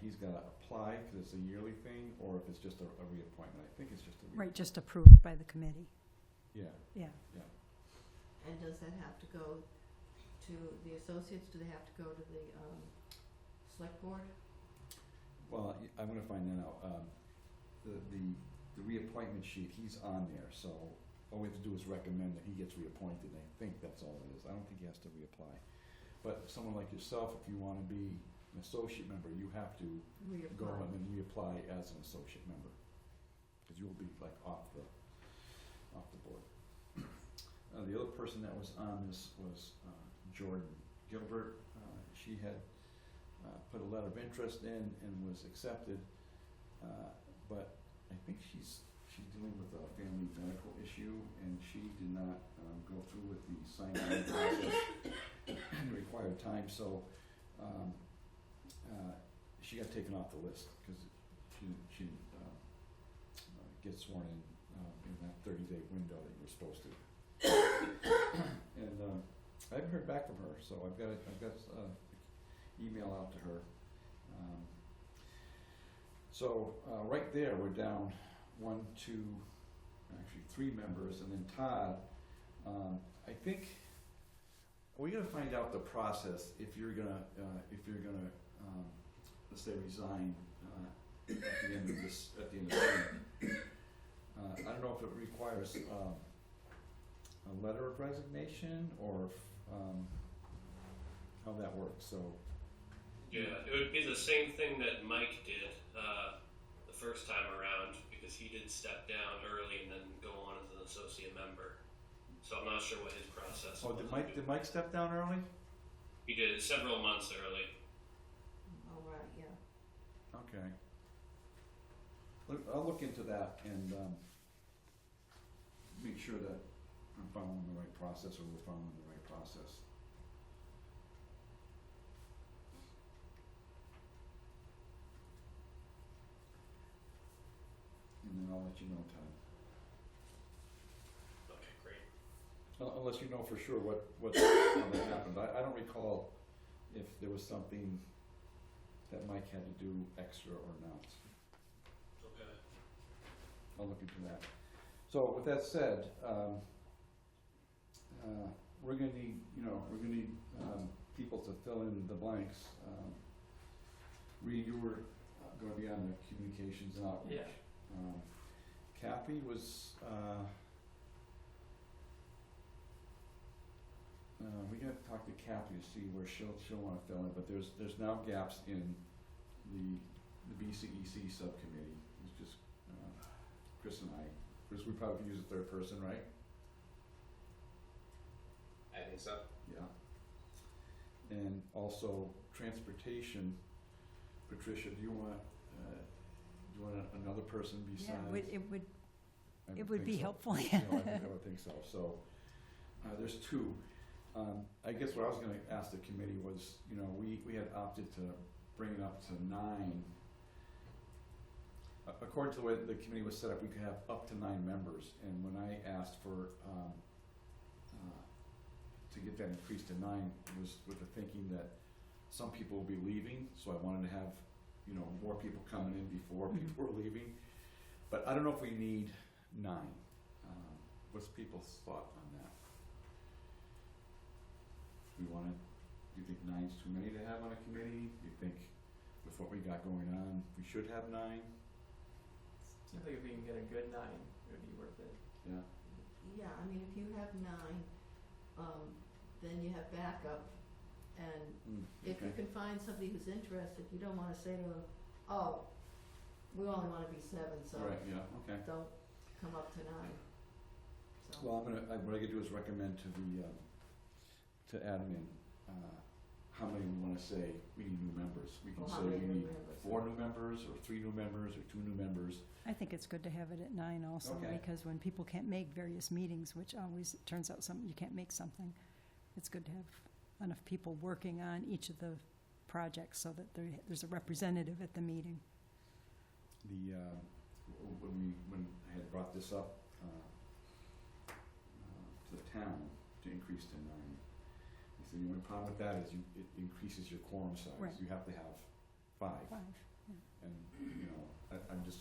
he's gotta apply, cause it's a yearly thing, or if it's just a reappointment. I think it's just a Right, reappointment. just approved by the committee, Yeah, yeah. And does that have to go to the associates, do they have to go to the, select board? well, I'm gonna find that out. The reappointment sheet, he's on there, so all we have to do is recommend that he gets reappointed. I think that's all it is. I don't think he has to reapply. But someone like yourself, if you wanna be an associate member, you have to go Reapply. and then reapply as an associate member. Cause you'll be like off the board. The other person that was on this was, Jordan Gilbert. She had, put a letter of interest in and was accepted, but I think she's dealing with a family medical issue, and she did not, go through with the sign-on process in the required time, so, she got taken off the list, cause she get sworn in that 30-day window that you were supposed to. And, I haven't heard back from her, so I've got email out to her. So, right there, we're down 1, 2, actually 3 members, and then Todd, I think, we gotta find out the process if you're gonna, let's say resign, at the end of the term. I don't know if it requires, a letter of resignation, or, how that works, so. Yeah, it would be the same thing that Mike did the first time around, because he did step down early and then go on as an associate member. So I'm not sure what his process Oh, was. did Mike step down early? He did it several months early. All right, yeah. Okay. I'll look into that and, make sure that I'm following the right process, or we're following the right process. And then I'll let you know, Todd. Okay, great. Unless you know for sure how that happened. I don't recall if there was something that Mike had to do extra or not. Okay. I'll look into that. So with that said, we're gonna need, people to fill in the blanks. Reed, you were gonna be on the communications and outreach. Yeah. Kathy was, we gotta talk to Kathy to see where she'll wanna fill in, but there's now gaps in the BCEC subcommittee. It's just, Chris and I. Chris, we probably could use a third person, right? I think so. Yeah. And also transportation. Patricia, do you want another person besides? Yeah, I it would think be so. helpful, Yeah, I would think so. So, there's 2. I guess what I was gonna ask the committee was, we had opted to bring it up to 9. According to the way the committee was set up, we could have up to 9 members, and when I asked for, to get that increased to 9, it was with the thinking that some people will be leaving, so I wanted to have, more people coming in before people were leaving. But I don't know if we need 9. What's people's thought on that? Do you think 9's too many to have on a committee? Do you think with what we got going on, we should have 9? Seems like if we can get a good 9, it would be worth it. Yeah. Yeah, I mean, if you have 9, then you have backup, and if you Okay. can find somebody who's interested, you don't wanna say to them, oh, we only wanna be 7, so Right, yeah, okay. don't come up to 9. So, Well, what I'm gonna do is recommend to the, to admin, how many we wanna say we need new members. We can Well, how say many we new need members? 4 new members, or 3 new members, or 2 new members. I think it's good to have it at 9 also, Okay. because when people can't make various meetings, which always turns out you can't make something, it's good to have enough people working on each of the projects so that there's a representative at the meeting. When I had brought this up to the town to increase to 9, he said the only problem with that is it increases your quorum size. Right. You have to have 5. 5. And, I'm just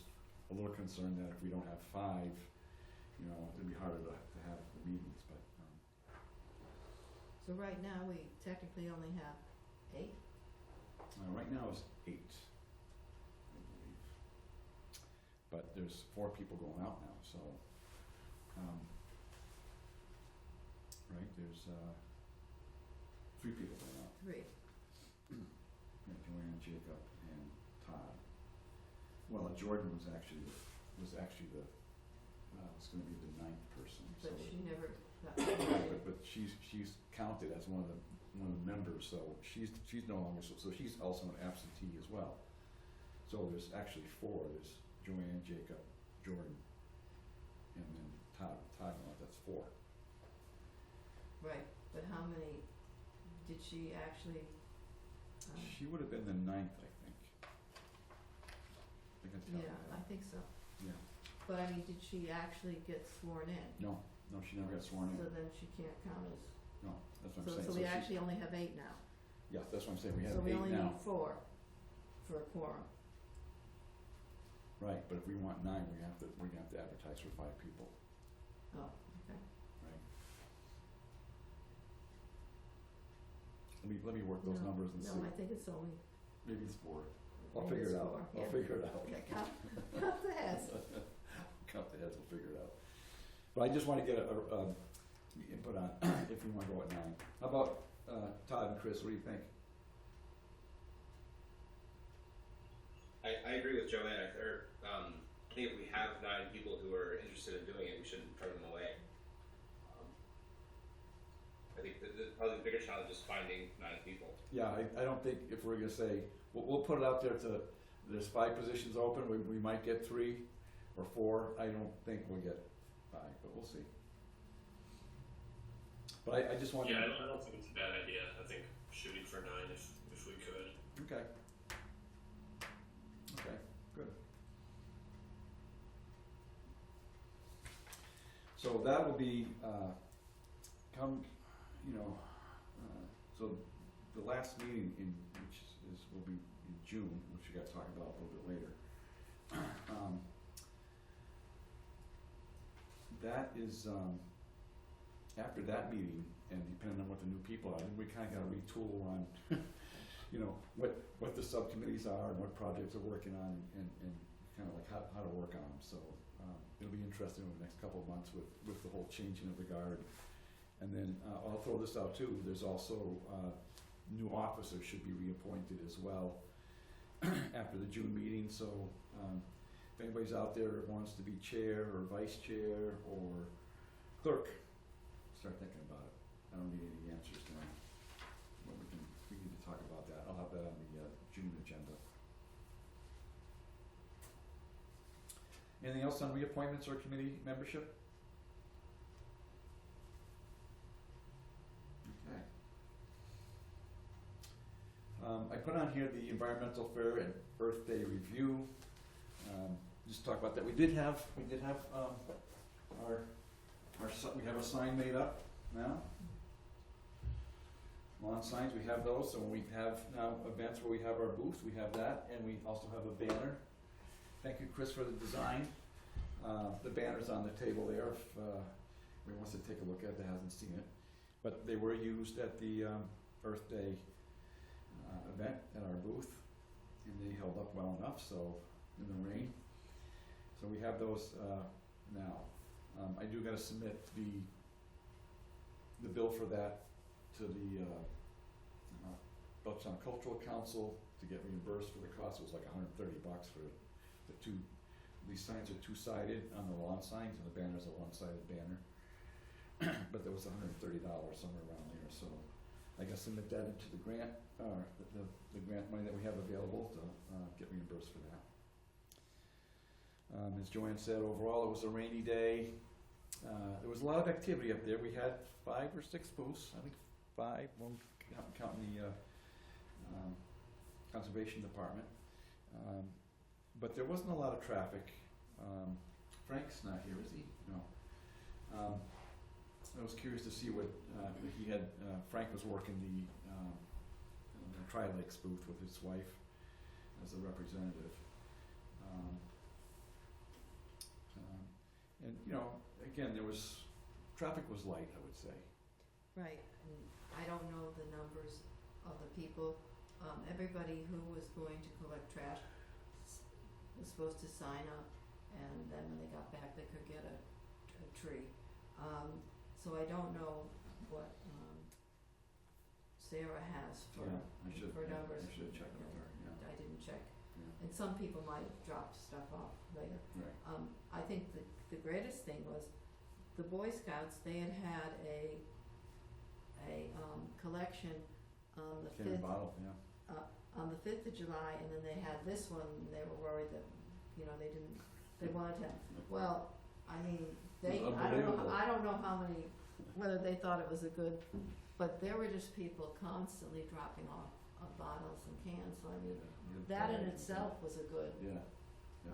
a little concerned that if we don't have 5, it'd be harder to have the meetings, but, So right now, we technically only have 8? right now it's 8, I believe. But there's 4 people going out now, so, right, there's, 3 people going out. 3. Yeah, Joanne, Jacob, and Todd. Well, Jordan was actually the, was gonna be the 9th person, so. But she never got Right, but she's counted as one of the members, so she's no longer, so she's also an absentee as well. So there's actually 4, there's Joanne, Jacob, Jordan, and then Todd, that's 4. Right, but how many did she actually, She would have been the 9th, I think. I can tell you yeah, that. I think so. Yeah, But I mean, did she actually get sworn in? no, she never got sworn in, So then she can't count as, no, that's what I'm saying. so we she- actually only have 8 now. Yeah, that's what I'm saying, we have So we 8 only now. need 4 for a quorum. Right, but if we want 9, we're gonna have to advertise for 5 people, Oh, okay. right? Let me work those No, numbers and see. No, I think it's only, Maybe it's 4. I'll maybe figure it's it out. 4, I'll yeah. figure it out. Okay, count the heads. Count the heads, we'll figure it out. But I just wanna get a input on if we wanna go at 9. How about, Todd and Chris, what do you think? I agree with Joanne. I think if we have 9 people who are interested in doing it, we shouldn't turn them away. I think probably the bigger challenge is finding 9 people. Yeah, I don't think if we're gonna say, we'll put it out there there's 5 positions open, we might get 3 or 4, I don't think we'll get 5, but we'll see. But I just want to. Yeah, I don't think it's a bad idea. I think shooting for 9 if we could. Okay. Okay, good. So that will be, so the last meeting which will be in June, which we got to talk about a little bit later. That is, after that meeting, and depending on what the new people are, I think we kinda gotta retool on, what the subcommittees are and what projects we're working on and kinda like how to work on them, so, it'll be interesting over the next couple of months with the whole changing of the guard. And then, I'll throw this out too, there's also, new officers should be reappointed as well after the June meeting, so, if anybody's out there that wants to be chair or vice chair or clerk, start thinking about it. I don't need any answers now, but we need to talk about that. I'll have that on the June agenda. Anything else on reappointments or committee membership? Okay. I put on here the Environmental Fair and Earth Day review. Just talk about that. We did have we have a sign made up now. Lawn signs, we have those, so when we have now events where we have our booth, we have that, and we also have a banner. Thank you, Chris, for the design. The banner's on the table there if anyone wants to take a look at it that hasn't seen it. But they were used at the Earth Day event at our booth, and they held up well enough, so in the rain. So we have those now. I do gotta submit the bill for that to the Belchertown Cultural Council to get reimbursed for the cost. It was like $130 for the 2. These signs are 2-sided on the lawn signs, and the banner's a 1-sided banner. But there was $130 somewhere around there, so I gotta submit that into the grant, the grant money that we have available to get reimbursed for that. As Joanne said, overall it was a rainy day. There was a lot of activity up there. We had 5 or 6 booths, I think 5, one counting the Conservation Department. But there wasn't a lot of traffic. Frank's not here, is he? No. I was curious to see what he had. Frank was working the Tri-Lakes booth with his wife as a representative. And again, traffic was light, I would say. Right, and I don't know the numbers of the people. Everybody who was going to collect trash was supposed to sign up, and then when they got back, they could get a tree. So I don't know what Sarah has for numbers. I should check with her. Yeah. I didn't check, Yeah. and some people might have dropped stuff off later. Right. I think the greatest thing was the Boy Scouts. They had a collection on the Can 5th bottle, yeah. on the 5th of July, and then they had this one. And they were worried that they wanted to. Well, I mean, It was unbelievable. I don't know how many, whether they thought it was a good, but there were just people constantly dropping off bottles and cans. So I mean, that in itself was a good Yeah.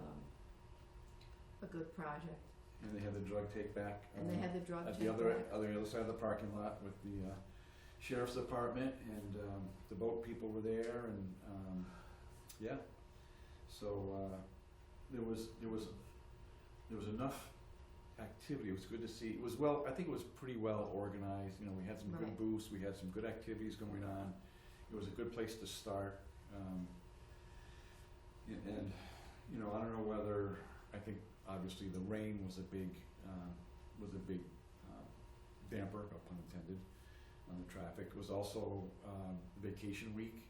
a good project. And they had the drug take back. And they had the drug at take the other back. side of the parking lot with the sheriff's department, and the boat people were there, and so there was enough activity. It was good to see. It was I think it was pretty well organized. We had some good Right. booths. We had some good activities going on. It was a good place to start. And I don't know whether, I think obviously the rain was a big damper, no pun intended, on the traffic. It was also vacation week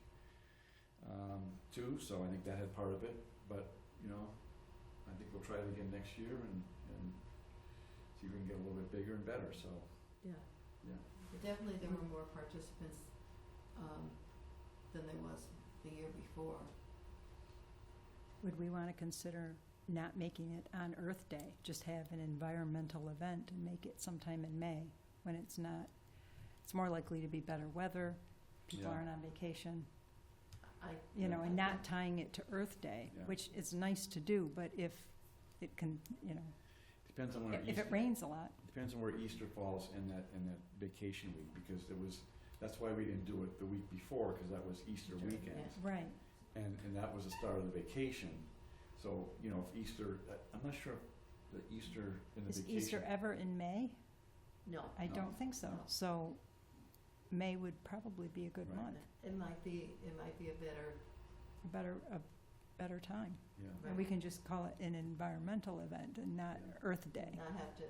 too, so I think that had part of it. But I think we'll try it again next year and see if we can get a little bit bigger and better. So Yeah. yeah. Definitely there were more participants than there was the year before. Would we want to consider not making it on Earth Day, just have an environmental event and make it sometime in May when it's more likely to be better weather, people Yeah. aren't on vacation, I and not tying it to Earth Day, Yeah. which is nice to do, but if it can, Depends on where if it rains a lot. Depends on where Easter falls in that vacation week, because that's why we didn't do it the week before, because that was Easter weekend. Yeah. Right. And that was the start of the vacation. So, if Easter, I'm not sure if the Easter in the Is vacation. Easter ever in May? No. I No. don't think so. No. So May would probably be a good Right. month, It might be a better a better time. Yeah. And we can just call it an environmental event and not Yeah. Earth Day, not have to,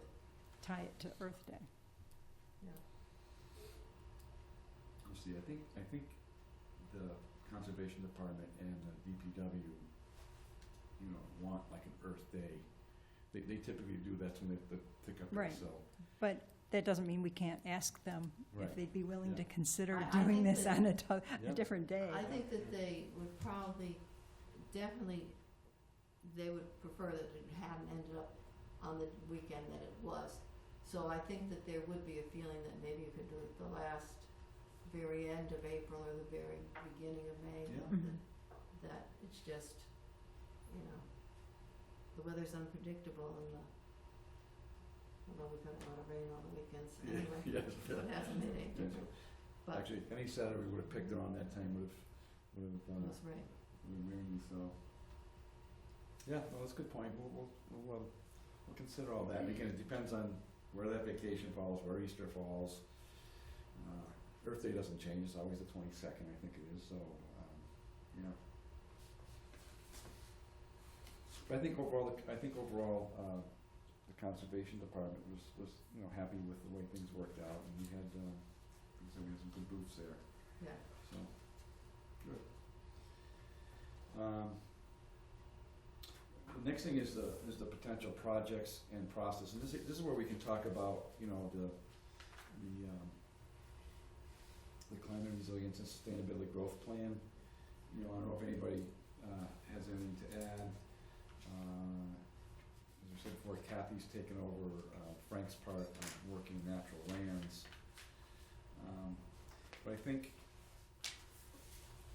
tie it to Earth Day. Let's see, I think the Conservation Department and the DPW, want like an Earth Day. They typically do, that's when they pick up, Right. so. But that doesn't mean we can't ask them Right. if they'd be willing to Yeah. consider I doing think this that- on Yeah. a different day. I think that they would probably, definitely, they would prefer that it hadn't ended up on the weekend that it was. So I think that there would be a feeling that maybe you could do it the very end of April or the very beginning of May. Yeah. Mhm. That it's just, the weather's unpredictable and although we've had a lot of rain on the weekends anyway. Yes. So it hasn't made any Yeah. difference. But Actually, any Saturday we would have picked it on that time would have that's right. rainy, so. Yeah, no, that's a good point. We'll consider all that. And again, it depends on where that vacation falls, where Easter falls. Earth Day doesn't change, it's always the 22nd, I think it is, so, But I think overall, the Conservation Department was happy with the way things worked out, and we had, we had some good booths there, Yeah. so, good. The next thing is the potential projects and process, and this is where we can talk about, the climate resilience and sustainability growth plan. I don't know if anybody has anything to add. As I said before, Kathy's taken over Frank's part of working natural lands. But I think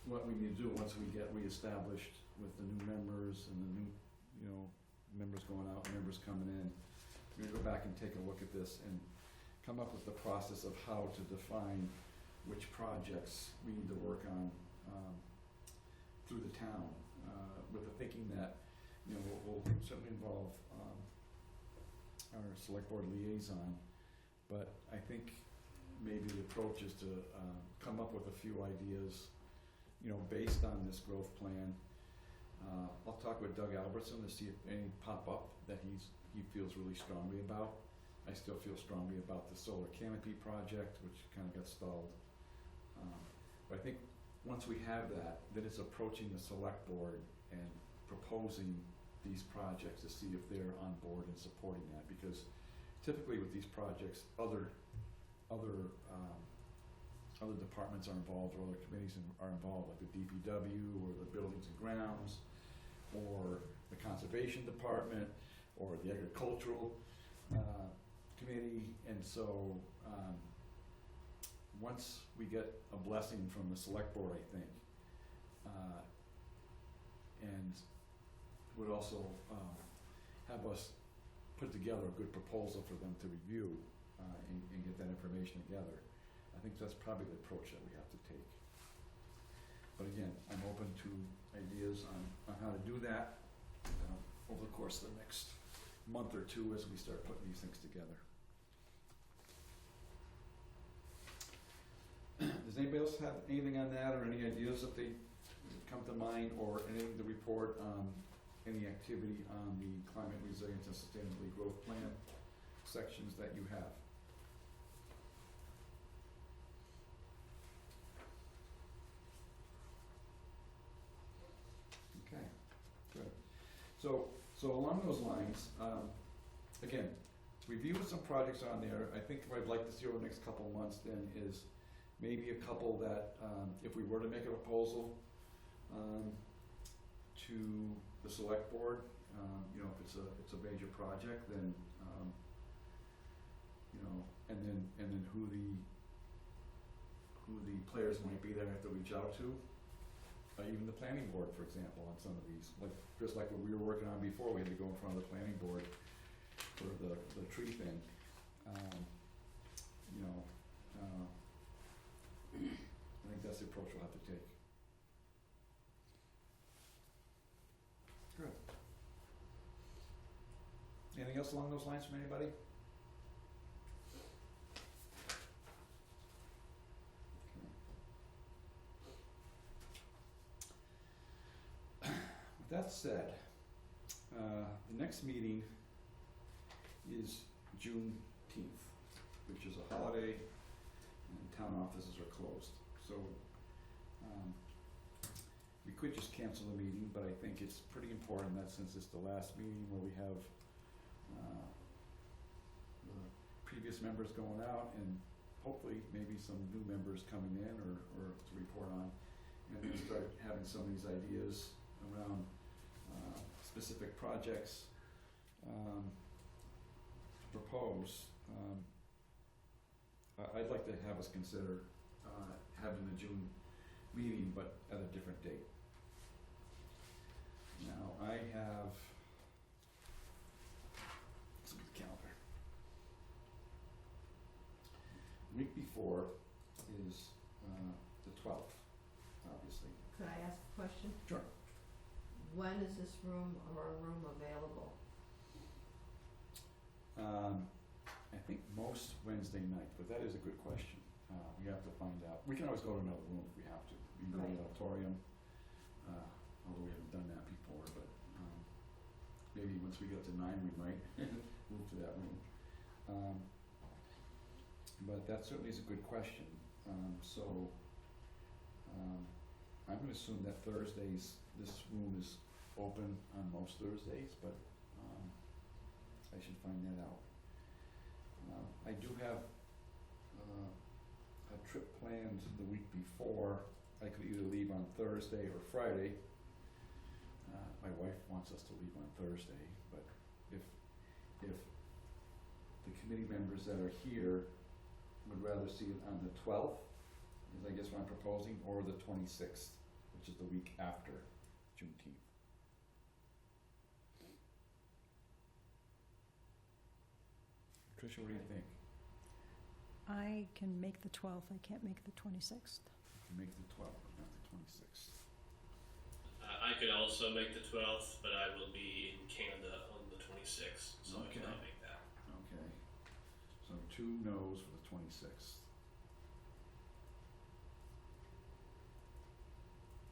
what we need to do, once we get reestablished with the new members and the new, you know, members going out, members coming in, we're gonna go back and take a look at this and come up with the process of how to define which projects we need to work on, through the town, with the thinking that, you know, we'll certainly involve, our select board liaison, but I think maybe the approach is to, come up with a few ideas, you know, based on this growth plan. I'll talk with Doug Albertson to see if any pop up that he feels really strongly about. I still feel strongly about the solar canopy project, which kind of got stalled. But I think once we have that, then it's approaching the select board and proposing these projects to see if they're on board and supporting that, because typically with these projects, other departments are involved, or other committees are involved, like the DPW, or the Buildings and Grounds, or the Conservation Department, or the Agricultural Committee, and so once we get a blessing from the select board, I think, and would also have us put together a good proposal for them to review and get that information together. I think that's probably the approach that we have to take. But again, I'm open to ideas on how to do that over the course of the next month or two as we start putting these things together. Does anybody else have anything on that, or any ideas that they come to mind, or anything to report on any activity on the Climate Resilience and Sustainability Growth Plan sections that you have? Okay, good. So along those lines, again, review some projects on there. I think what I'd like to see over the next couple of months then is maybe a couple that, if we were to make a proposal to the select board, you know, if it's a major project, then you know, and then who the players might be that I have to reach out to. Even the planning board, for example, on some of these, like just like what we were working on before, we had to go in front of the planning board for the tree thing. You know, I think that's the approach we'll have to take. Good. Anything else along those lines from anybody? With that said, the next meeting is Juneteenth, which is a holiday and town offices are closed. So we could just cancel the meeting, but I think it's pretty important that since it's the last meeting where we have the previous members going out and hopefully maybe some new members coming in or to report on, and then start having some of these ideas around specific projects to propose. I'd like to have us consider having the June meeting, but at a different date. Now, I have, let's look at the calendar. The week before is the 12th, obviously. Could I ask a question? Sure. When is this room or a room available? I think most Wednesday night, but that is a good question. We have to find out. We can always go to another room if we have to. We can go to the auditorium, although we haven't done that before, but maybe once we get to 9 we might move to that room. But that certainly is a good question. I'm going to assume that Thursdays, this room is open on most Thursdays, but I should find that out. I do have a trip planned the week before. I could either leave on Thursday or Friday. My wife wants us to leave on Thursday, but if the committee members that are here would rather see it on the 12th, is I guess what I'm proposing, or the 26th. which is the week after Juneteenth. Tricia, what do you think? I can make the 12th, I can't make the 26th. You can make the 12th, but not the 26th. I could also make the 12th, but I will be in Canada on the 26th, so I Okay. cannot make that. Okay, so 2 no's for the 26th.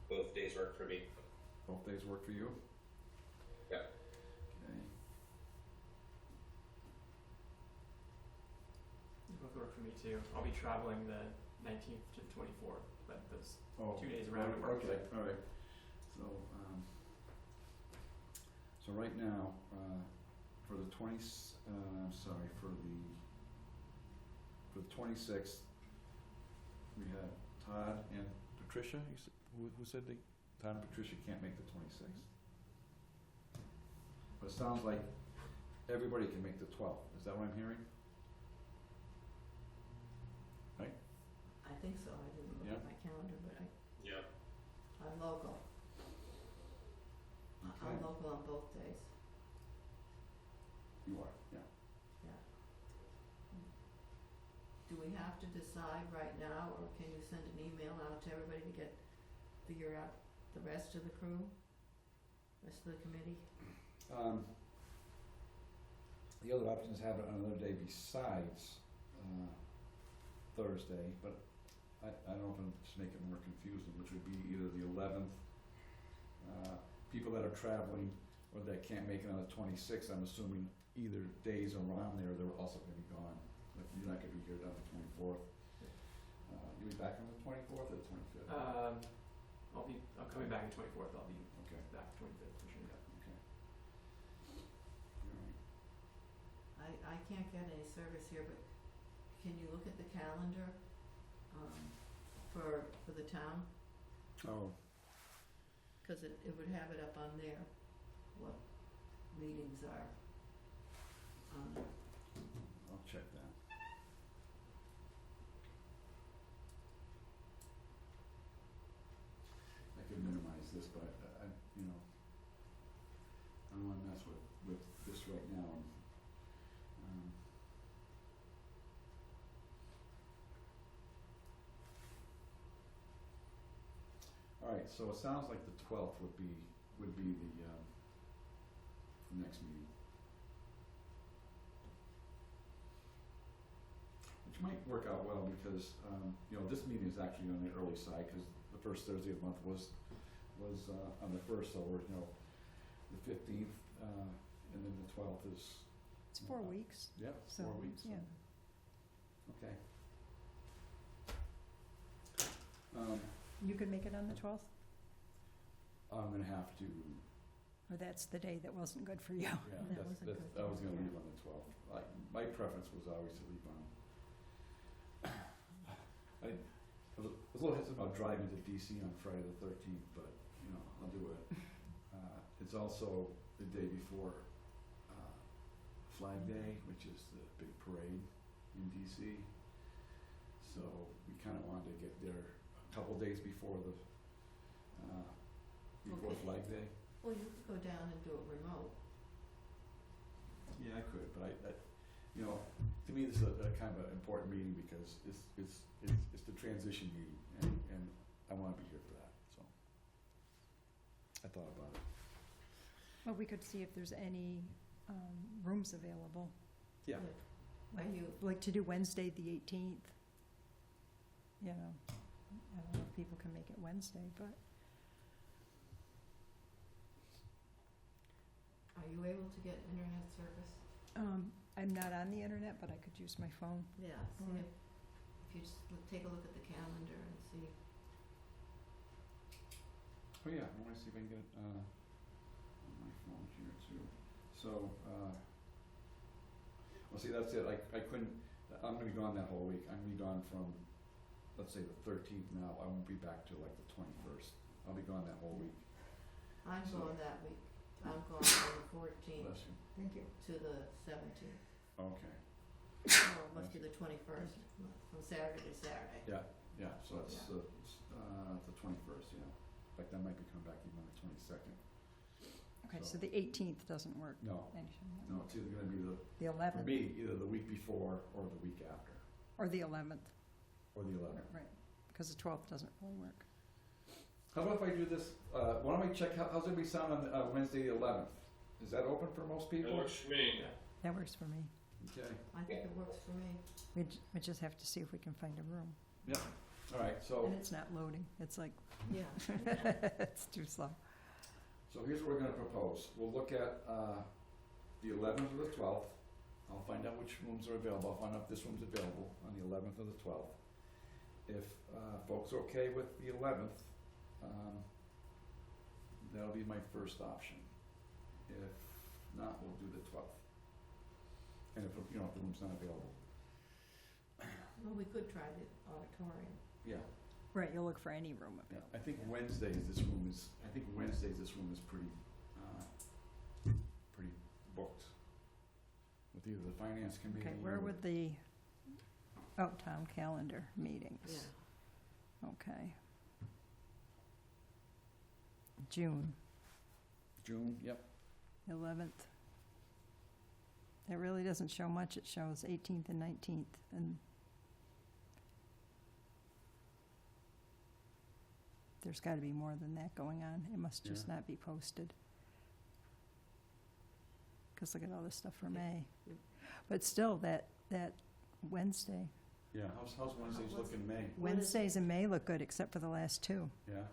Both days work for me. Both days work for you? Yeah. Okay, Both work for me too. I'll be traveling the 19th to the 24th, but those oh. 2 days around it work. Okay, alright, so right now, for the for the 26th, we have Todd and Patricia, who said Todd and Patricia can't make the 26th? But it sounds like everybody can make the 12th, is that what I'm hearing? I think so, I didn't look Yeah. at my calendar, but Yeah. I'm local. Okay. I'm local on both days, You are, yeah. yeah. Do we have to decide right now, or can you send an email out to everybody to figure out the rest of the crew? Rest of the committee? The other option is have it on another day besides, Thursday, but I don't know if I'm just making it more confusing, which would be either the 11th, people that are traveling or that can't make it on the 26th, I'm assuming either days around there, they're also gonna be gone. Like, you're not gonna be here on the 24th. You'll be back on the 24th or the 25th? I'm coming back on the 24th. I'll be Okay, back 25th for sure. Yeah. okay. Alright. I can't get any service here, but can you look at the calendar, for the town? Oh, Cause it would have it up on there, what meetings are on there. I'll check that. I could minimize this, but I don't wanna mess with this right now. Alright, so it sounds like the 12th would be the next meeting. Which might work out well because, this meeting is actually on the early side, cause the first Thursday of the month was on the first, so we're, the 15th, and then the 12th is. It's 4 weeks, Yeah, so, 4 weeks. yeah. Okay. You could make it on the 12th, I'm gonna have to, or that's the day that wasn't good for you? yeah, That wasn't good. I was gonna leave on the 12th. My preference was always to leave on. I was a little hesitant about driving to DC on Friday the 13th, but, I'll do it. It's also the day before, Flag Day, which is the big parade in DC. So we kinda wanted to get there a couple days before before Okay. Flag Day. Well, you could go down and do it remote. Yeah, I could, but I to me, this is a kind of an important meeting because it's the transition meeting, and I wanna be here for that, so. I thought about it. Well, we could see if there's any rooms available, Yeah. Are you, like to do Wednesday, the 18th. I don't know if people can make it Wednesday, but are you able to get internet service? I'm not on the internet, but I could use my phone. Yeah, see Alright. if you just take a look at the calendar and see. Oh yeah, I wanna see if I can get it, on my phone here too. So, well, see, that's it, I couldn't, I'm gonna be gone that whole week, I'm gonna be gone from, let's say the 13th now, I won't be back till like the 21st, I'll be gone that whole week, I'm So- going that week. I'm going from the 14th bless you. Thank you. to the 17th. Okay, Oh, it must be the 21st, from Saturday to Saturday. yeah, so it's, the 21st, yeah. In fact, I might be coming back even on the 22nd. Okay, so So- the 18th doesn't work. No, Anything- no, it's either gonna be The for 11th me, either the week before or the week after, or the 11th, or the 11th. right, because the 12th doesn't really work. How about if I do this, why don't we check, how's everybody sound on Wednesday the 11th? Is that open for most That people? works for me. Yeah. That works for me. Okay, I think it works for me. We just have to see if we can find a room. all right, so, And it's not loading, it's like, Yeah. it's too slow. so here's what we're gonna propose. We'll look at, the 11th or the 12th. I'll find out which rooms are available. I'll find out if this room's available on the 11th or the 12th. If, folks are okay with the 11th, that'll be my first option. If not, we'll do the 12th. And if, you know, if the room's not available. Well, we could try the auditorium. Yeah, Right, you'll look for any room yeah. available. I think Wednesdays, this room is pretty, pretty booked. With either the finance committee Okay, where or- would the, town calendar meetings? Yeah. Okay. June June, yep. 11th. It really doesn't show much, it shows 18th and 19th, and there's gotta be more than that going on, it must just Yeah. not be posted. 'Cause look at all this stuff for May. But still, that Wednesday, Yeah, how's Wednesdays What's- looking in May? What is- Wednesdays in May look good, except for the last two. Yeah,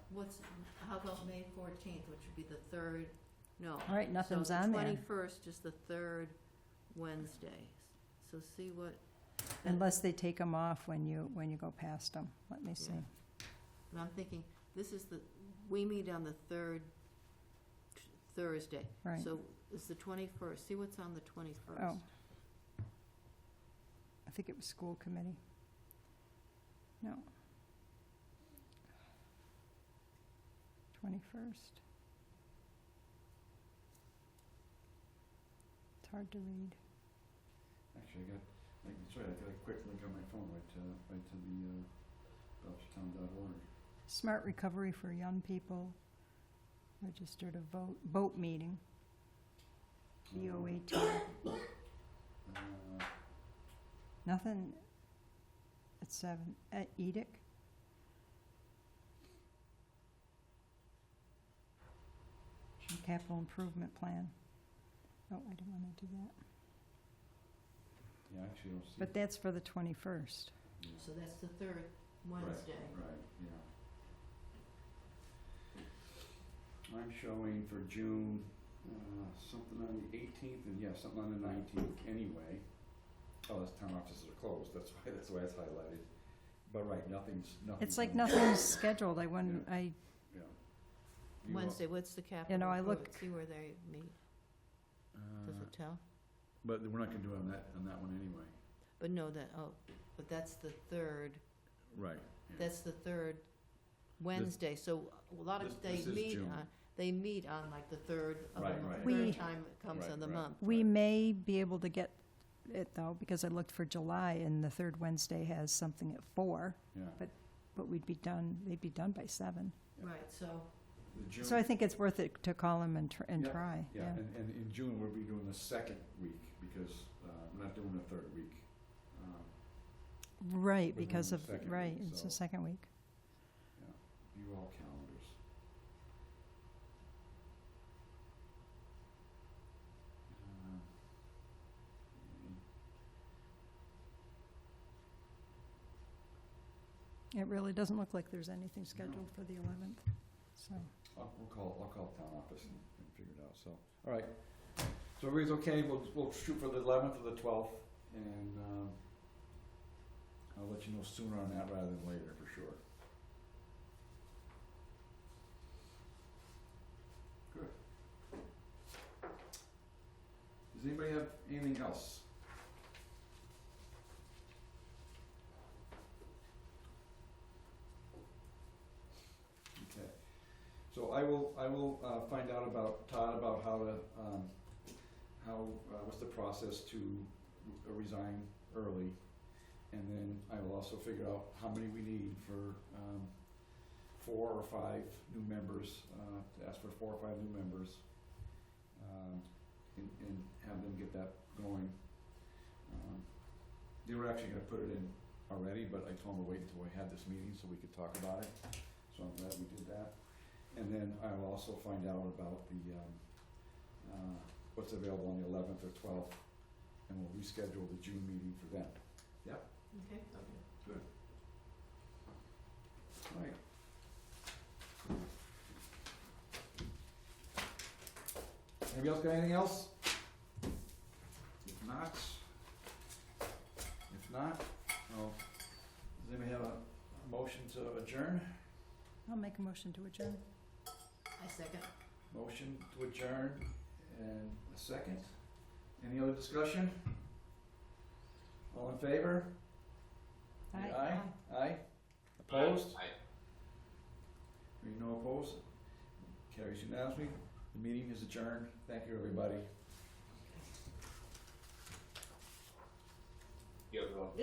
How about May 14th, which would be the third, no. All right, nothing's on there. So the 21st is the third Wednesday. So see what. Unless they take them off when you go past them. Let me see. Yeah. And I'm thinking, we meet on the third Thursday. Right. So it's the 21st. See what's on the 21st. Oh. I think it was school committee. No. 21st. It's hard to read. actually, that's right, I got a quick link on my phone right to the, Belchertown.org. Smart Recovery for Young People. Registered a boat meeting. BOAT. Nothing at 7. At Edic. Capital Improvement Plan. Oh, I didn't want to do that. Yeah, actually, I don't see. But that's for the 21st. Yeah. So that's the third Wednesday. Right, yeah. I'm showing for June, something on the 18th, and yeah, something on the 19th anyway. Oh, those town offices are closed, that's why it's highlighted. But right, nothing's. It's like on- nothing's scheduled. I wouldn't, Yeah. Yeah. You all- Wednesday, what's the capital? You know, I improvement? look- See where they meet. Does it tell? But we're not gonna do it on that one anyway. But no, but that's the third, Right. Yeah. that's the third Wednesday. So a lot This- of, they this is meet June. on, they meet on like the third of Right, the right. We- third time it comes Right, of the right. month. we may be able to get it though, because I looked for July and the third Wednesday has something at 4, Yeah. but they'd be done by 7. Right, so, The June. So I think it's worth it to call them and Yeah, try. Yeah, and in June, we'll be doing the second week, because, we're not doing the third week. Right, We're because doing of, the second right, week, it's the so- second week. View all calendars. It really doesn't look like there's anything scheduled for the 11th, so. I'll call town office and figure it out, so, all right. So everybody's okay, we'll shoot for the 11th or the 12th, and, I'll let you know sooner on that rather than later, for sure. Good. Does anybody have anything else? Okay, so I will find out about Todd about how to, what's the process to resign early. And then I will also figure out how many we need for 4 or 5 new members, to ask for 4 or 5 new members, and have them get that going. They were actually gonna put it in already, but I told them to wait until we had this meeting so we could talk about it, so I'm glad we did that. And then I'll also find out about the, what's available on the 11th or 12th, and we'll reschedule the June meeting for them. Yep, Okay. Okay. good. All right. Anybody else got anything else? If not, well, does anybody have a motion to adjourn? I'll make a motion to adjourn. I second. Motion to adjourn and a second. Any other discussion? All in favor? Aye? Aye? Opposed? Aye. Hearing no opposed? Carries unanimously. The meeting is adjourned. Thank you, everybody.